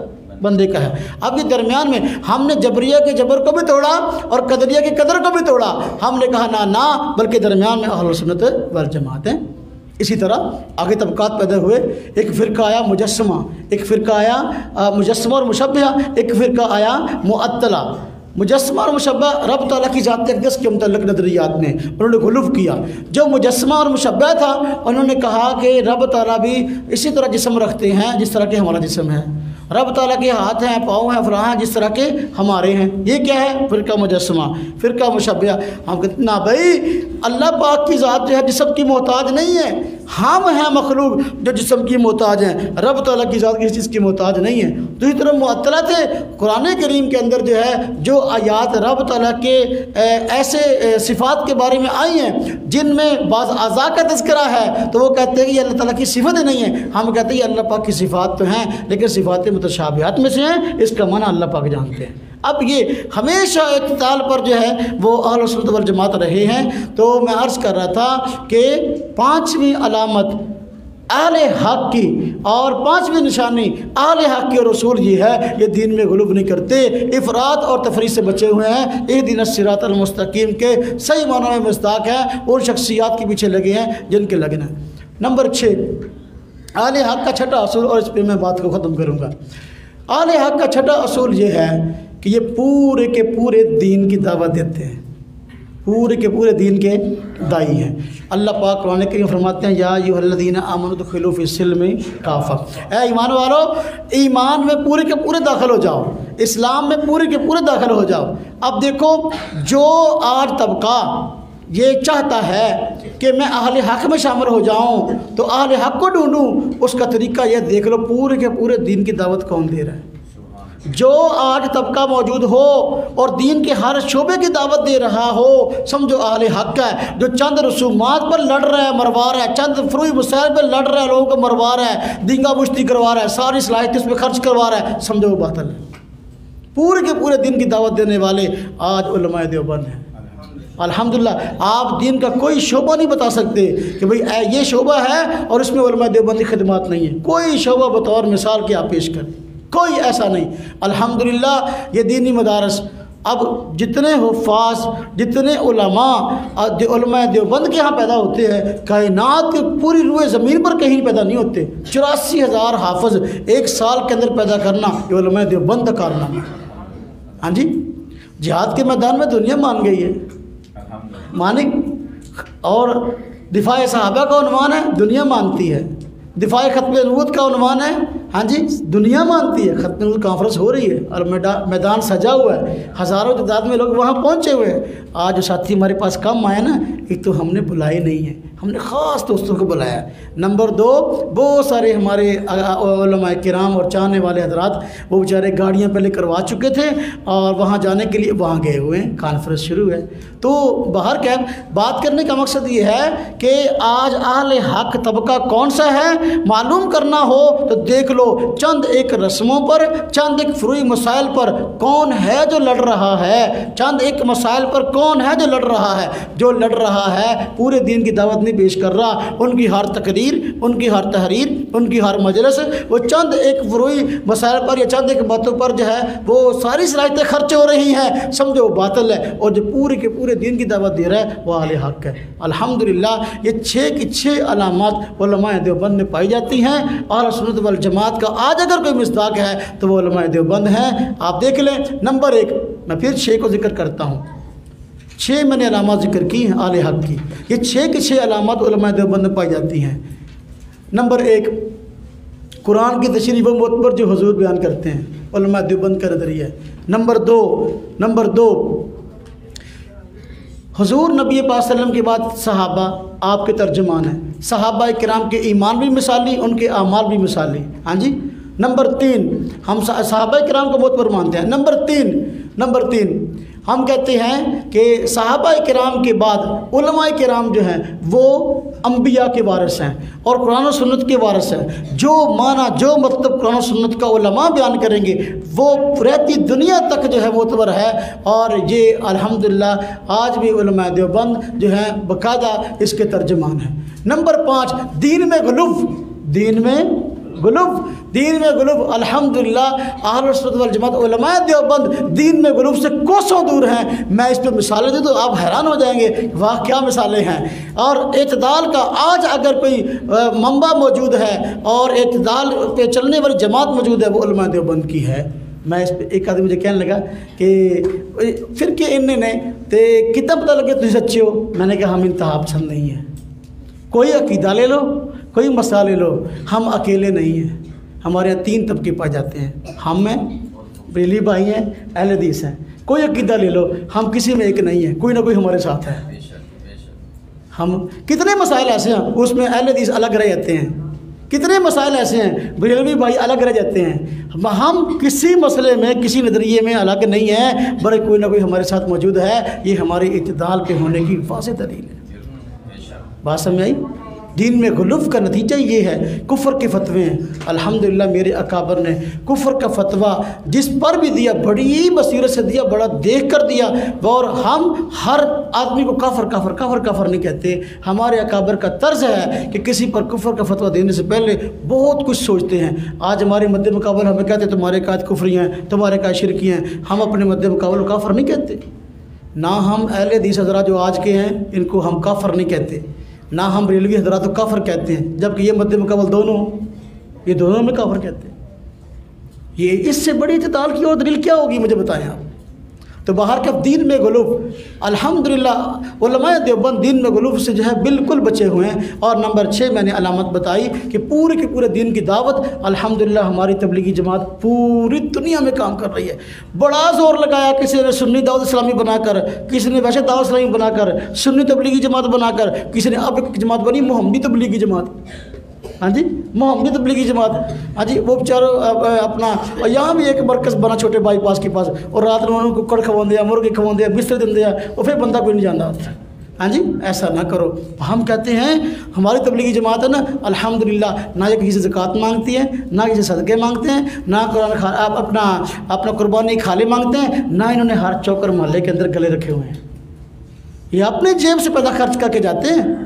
Speaker 1: بندے کا ہے. اب یہ درمیان میں ہم نے جبریہ کے جبر کو بھی توڑا اور قدریہ کے قدر کو بھی توڑا. ہم نے کہا نہ بلکہ درمیان میں اہل سنت والجماعت ہیں. اسی طرح آگے طبقات پیدا ہوئے. ایک فرقہ آیا مجسمہ, ایک فرقہ آیا مجسمہ اور مشبہ, ایک فرقہ آیا معطلہ. مجسمہ اور مشبہ رب تعالیٰ کی ذات اقدس کے متعلق نظریات میں انہوں نے غلو کیا. جو مجسمہ اور مشبہ تھا انہوں نے کہا کہ رب تعالیٰ بھی اسی طرح جسم رکھتے ہیں جس طرح کہ ہمارا جسم ہے, رب تعالیٰ کے ہاتھ ہیں, پاؤں ہیں, فلاں ہیں جس طرح کے ہمارے ہیں. یہ کیا ہے؟ فرقہ مجسمہ. فرقہ مشبہ ہم کہتے ہیں نہ بھائی, اللہ پاک کی ذات جو ہے جسم کی محتاج نہیں ہے, ہم ہیں مخلوق جو جسم کی محتاج ہیں, رب تعالیٰ کی ذات کسی چیز کی محتاج نہیں ہے. دوسری طرف معطلہ تھے. قرآن کریم کے اندر جو ہے جو آیات رب تعالیٰ کے ایسے صفات کے بارے میں آئی ہیں جن میں بعض اعضاء کا تذکرہ ہے تو وہ کہتے ہیں کہ یہ اللہ تعالیٰ کی صفت نہیں ہے. ہم کہتے ہیں یہ اللہ پاک کی صفات تو ہیں لیکن صفات متشابہات میں سے ہیں, اس کا معنی اللہ پاک جانتے ہیں. اب یہ ہمیشہ اعتدال پر جو ہے وہ اہل سنت والجماعت رہے ہیں. تو میں عرض کر رہا تھا کہ پانچویں علامت اہل حق کی اور پانچویں نشانی اہل حق کی رسول یہ ہے یہ دین میں غلو نہیں کرتے, افراط اور تفریط سے بچے ہوئے ہیں, اہدنا الصراط المستقیم کے صحیح معنوں میں مصداق ہیں. ان شخصیات کے پیچھے لگے ہیں جن کے لگنا. نمبر 6 اہل حق کا چھٹا اصول, اور اس پہ میں بات کو ختم کروں گا. اہل حق کا چھٹا اصول یہ ہے کہ یہ پورے کے پورے دین کی دعوت دیتے ہیں, پورے کے پورے دین کے دائی ہیں. اللہ پاک قرآن کریم فرماتے ہیں یا ایھا الذین آمنوا ادخلوا فی السلم کافہ, اے ایمان والو ایمان میں پورے کے پورے داخل ہو جاؤ, اسلام میں پورے کے پورے داخل ہو جاؤ. اب دیکھو جو آج طبقہ یہ چاہتا ہے کہ میں اہل حق میں شامل ہو جاؤں تو اہل حق کو ڈھونڈوں, اس کا طریقہ یہ دیکھ لو پورے کے پورے دین کی دعوت کون دے رہا ہے. جو آج طبقہ موجود ہو اور دین کے ہر شعبے کی دعوت دے رہا ہو سمجھو اہل حق ہے. جو چند رسومات پر لڑ رہا ہے, مروا رہا ہے, چند فروئی مسائل پر لڑ رہا ہے, لوگوں کو مروا رہا ہے, دینگا بشتی کروا رہا ہے, ساری صلاحیت اس پہ خرچ کروا رہا ہے, سمجھو وہ باطل ہے. پورے کے پورے دین کی دعوت دینے والے آج علماء دیوبند ہیں. الحمدللہ آپ دین کا کوئی شعبہ نہیں بتا سکتے کہ بھئی یہ شعبہ ہے اور اس میں علماء دیوبند کی خدمات نہیں ہیں. کوئی شعبہ بطور مثال کے آپ پیش کریں, کوئی ایسا نہیں. الحمدللہ یہ دینی مدارس اب جتنے حفاظ جتنے علماء دیوبند کے یہاں پیدا ہوتے ہیں کائنات کی پوری روئے زمین پر کہیں پیدا نہیں ہوتے. 84,000 حافظ ایک سال کے اندر پیدا کرنا یہ علماء دیوبند کا کارنامہ. ہاں جی, جہاد کے میدان میں دنیا مان گئی ہے, مانک, اور دفاع صحابہ کا عنوان ہے دنیا مانتی ہے, دفاع ختم نبوت کا عنوان ہے ہاں جی دنیا مانتی ہے. ختم نبوت کانفرنس ہو رہی ہے اور میدان سجا ہوا ہے, ہزاروں تعداد میں لوگ وہاں پہنچے ہوئے ہیں. آج جو ساتھی ہمارے پاس کم آئے نا, ایک تو ہم نے بلائے نہیں ہیں, ہم نے خاص دوستوں کو بلایا۔ نمبر 2، بہت سارے ہمارے علماء کرام اور چاہنے والے حضرات وہ بیچارے گاڑیاں پہلے کروا چکے تھے اور وہاں جانے کے لیے وہاں گئے ہوئے ہیں، کانفرنس شروع ہے۔ تو باہر کیا بات کرنے کا مقصد یہ ہے کہ آج اہل حق طبقہ کون سا ہے معلوم کرنا ہو تو دیکھ لو، چند ایک رسموں پر، چند ایک فروعی مسائل پر کون ہے جو لڑ رہا ہے، چند ایک مسائل پر کون ہے جو لڑ رہا ہے۔ جو لڑ رہا ہے پورے دین کی دعوت نہیں پیش کر رہا، ان کی ہر تقریر، ان کی ہر تحریر، ان کی ہر مجلس وہ چند ایک فروعی مسائل پر یا چند ایک باتوں پر جو ہے وہ ساری صلاحیتیں خرچ ہو رہی ہیں، سمجھو وہ باطل ہے، اور جو پورے کے پورے دین کی دعوت دے رہا ہے وہ اہل حق ہے۔ الحمدللہ یہ 6 کی 6 علامات علماء دیوبند میں پائی جاتی ہیں، اور سنت والجماعت کا آج اگر کوئی مصداق ہے تو وہ علماء دیوبند ہیں۔ آپ دیکھ لیں، نمبر 1 میں پھر 6 کو ذکر کرتا ہوں، 6 میں نے علامات ذکر کی ہیں اہل حق کی، یہ 6 کی 6 علامات علماء دیوبند میں پائی جاتی ہیں۔ نمبر 1، قرآن کی تشریح و معتبر جو حضور بیان کرتے ہیں، علماء دیوبند کا نظریہ ہے۔ نمبر 2 حضور نبی پاک صلی اللہ علیہ وسلم کے بعد صحابہ آپ کے ترجمان ہیں، صحابہ کرام کے ایمان بھی مثالی، ان کے اعمال بھی مثالی۔ ہاں جی۔ نمبر 3، ہم صحابہ کرام کو معتبر مانتے ہیں۔ نمبر 3 ہم کہتے ہیں کہ صحابہ کرام کے بعد علماء کرام جو ہیں وہ انبیاء کے وارث ہیں اور قرآن و سنت کے وارث ہیں۔ جو معنی جو مطلب قرآن و سنت کا علماء بیان کریں گے وہ رہتی دنیا تک جو ہے معتبر ہے، اور یہ الحمدللہ آج بھی علماء دیوبند جو ہیں باقاعدہ اس کے ترجمان ہیں۔ نمبر 5، دین میں غلو الحمدللہ اہل سنت والجماعت علماء دیوبند دین میں غلو سے کوسوں دور ہیں۔ میں اس پہ مثالیں دوں تو آپ حیران ہو جائیں گے، واہ کیا مثالیں ہیں۔ اور اعتدال کا آج اگر کوئی منبع موجود ہے اور اعتدال پہ چلنے والی جماعت موجود ہے وہ علماء دیوبند کی ہے۔ میں اس پہ ایک آدمی مجھے کہنے لگا کہ پھر کہ انہیں نے تے کتنا پتہ لگے تجھے سچے ہو؟ میں نے کہا ہم انتہا پسند نہیں ہیں، کوئی عقیدہ لے لو، کوئی مسئلہ لے لو، ہم اکیلے نہیں ہیں۔ ہمارے یہاں 3 طبقے پائے جاتے ہیں، ہم ہیں، بریلوی بھائی ہیں، اہل حدیث ہیں۔ کوئی عقیدہ لے لو، ہم کسی میں ایک نہیں ہیں، کوئی نہ کوئی ہمارے ساتھ ہے۔ ہم کتنے مسائل ایسے ہیں اس میں اہل حدیث الگ رہ جاتے ہیں، کتنے مسائل ایسے ہیں بریلوی بھائی الگ رہ جاتے ہیں۔ ہم کسی مسئلے میں کسی نظریے میں الگ نہیں ہیں، بلکہ کوئی نہ کوئی ہمارے ساتھ موجود ہے۔ یہ ہمارے اعتدال کے ہونے کی واضح دلیل ہے۔ بات سمجھ آئی؟ دین میں غلو کا نتیجہ یہ ہے، کفر کے فتوے ہیں۔ الحمدللہ میرے اکابر نے کفر کا فتویٰ جس پر بھی دیا بڑی بصیرت سے دیا، بڑا دیکھ کر دیا، اور ہم ہر آدمی کو کافر نہیں کہتے۔ ہمارے اکابر کا طرز ہے کہ کسی پر کفر کا فتویٰ دینے سے پہلے بہت کچھ سوچتے ہیں۔ آج ہمارے مد مقابل ہمیں کہتے ہیں تمہارے قائد کفری ہیں، تمہارے قائد شرکی ہیں، ہم اپنے مد مقابل کافر نہیں کہتے۔ نہ ہم اہل حدیث حضرات جو آج کے ہیں ان کو ہم کافر نہیں کہتے، نہ ہم بریلوی حضرات کو کافر کہتے ہیں، جبکہ یہ مد مقابل دونوں میں کافر کہتے ہیں۔ یہ اس سے بڑی اعتدال کی اور دلیل کیا ہوگی مجھے بتائیں آپ؟ تو باہر کا دین میں غلو الحمدللہ علماء دیوبند دین میں غلو سے جو ہے بالکل بچے ہوئے ہیں۔ اور نمبر 6 میں نے علامت بتائی کہ پورے کے پورے دین کی دعوت الحمدللہ ہماری تبلیغی جماعت پوری دنیا میں کام کر رہی ہے۔ بڑا زور لگایا، کسی نے سنی دعوت اسلامی بنا کر، کسی نے ویسے دعوت اسلامی بنا کر، سنی تبلیغی جماعت بنا کر، کسی نے اب ایک جماعت بنی محمدی تبلیغی جماعت۔ ہاں جی، محمدی تبلیغی جماعت۔ ہاں جی، وہ بیچاروں اپنا یہاں بھی ایک مرکز بنا چھوٹے بائی پاس کے پاس، اور رات میں انہوں کو ککڑ کھوا دیا، مرغے کھوا دیا، بستر دن دیا، اور پھر بندہ کوئی نہیں جانتا۔ ہاں جی، ایسا نہ کرو۔ ہم کہتے ہیں ہماری تبلیغی جماعت ہے نا الحمدللہ نہ یہ کسی سے زکوٰۃ مانگتی ہے، نہ کسی سے صدقے مانگتے ہیں، نہ قرآن اپنا قربانی کھالے مانگتے ہیں، نہ انہوں نے ہر چوکر محلے کے اندر گلے رکھے ہوئے ہیں۔ یہ اپنے جیب سے پیسہ خرچ کر کے جاتے ہیں،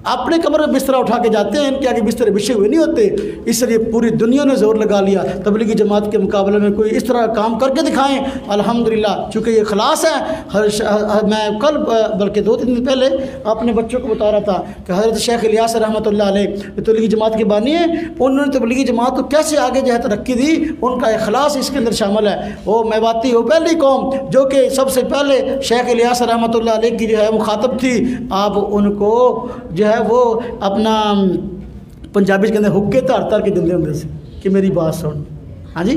Speaker 1: اپنے کمرے میں بستر اٹھا کے جاتے ہیں، ان کے آگے بستر بچھے ہوئے نہیں ہوتے۔ اس لیے پوری دنیا نے زور لگا لیا تبلیغی جماعت کے مقابلے میں کوئی اس طرح کام کر کے دکھائیں۔ الحمدللہ چونکہ یہ خلاص ہے، میں کل بلکہ 2-3 دن پہلے اپنے بچوں کو بتا رہا تھا کہ حضرت شیخ الیاس رحمۃ اللہ علیہ تبلیغی جماعت کے بانی ہیں، انہوں نے تبلیغی جماعت کو کیسے آگے جو ہے ترقی دی، ان کا اخلاص اس کے اندر شامل ہے۔ وہ میواتی وہ پہلی قوم جو کہ سب سے پہلے شیخ الیاس رحمۃ اللہ علیہ کی جو ہے مخاطب تھی، آپ ان کو جو ہے وہ اپنا پنجابی کے اندر حکے تار کے دندے ہوں سے کہ میری بات سن۔ ہاں جی،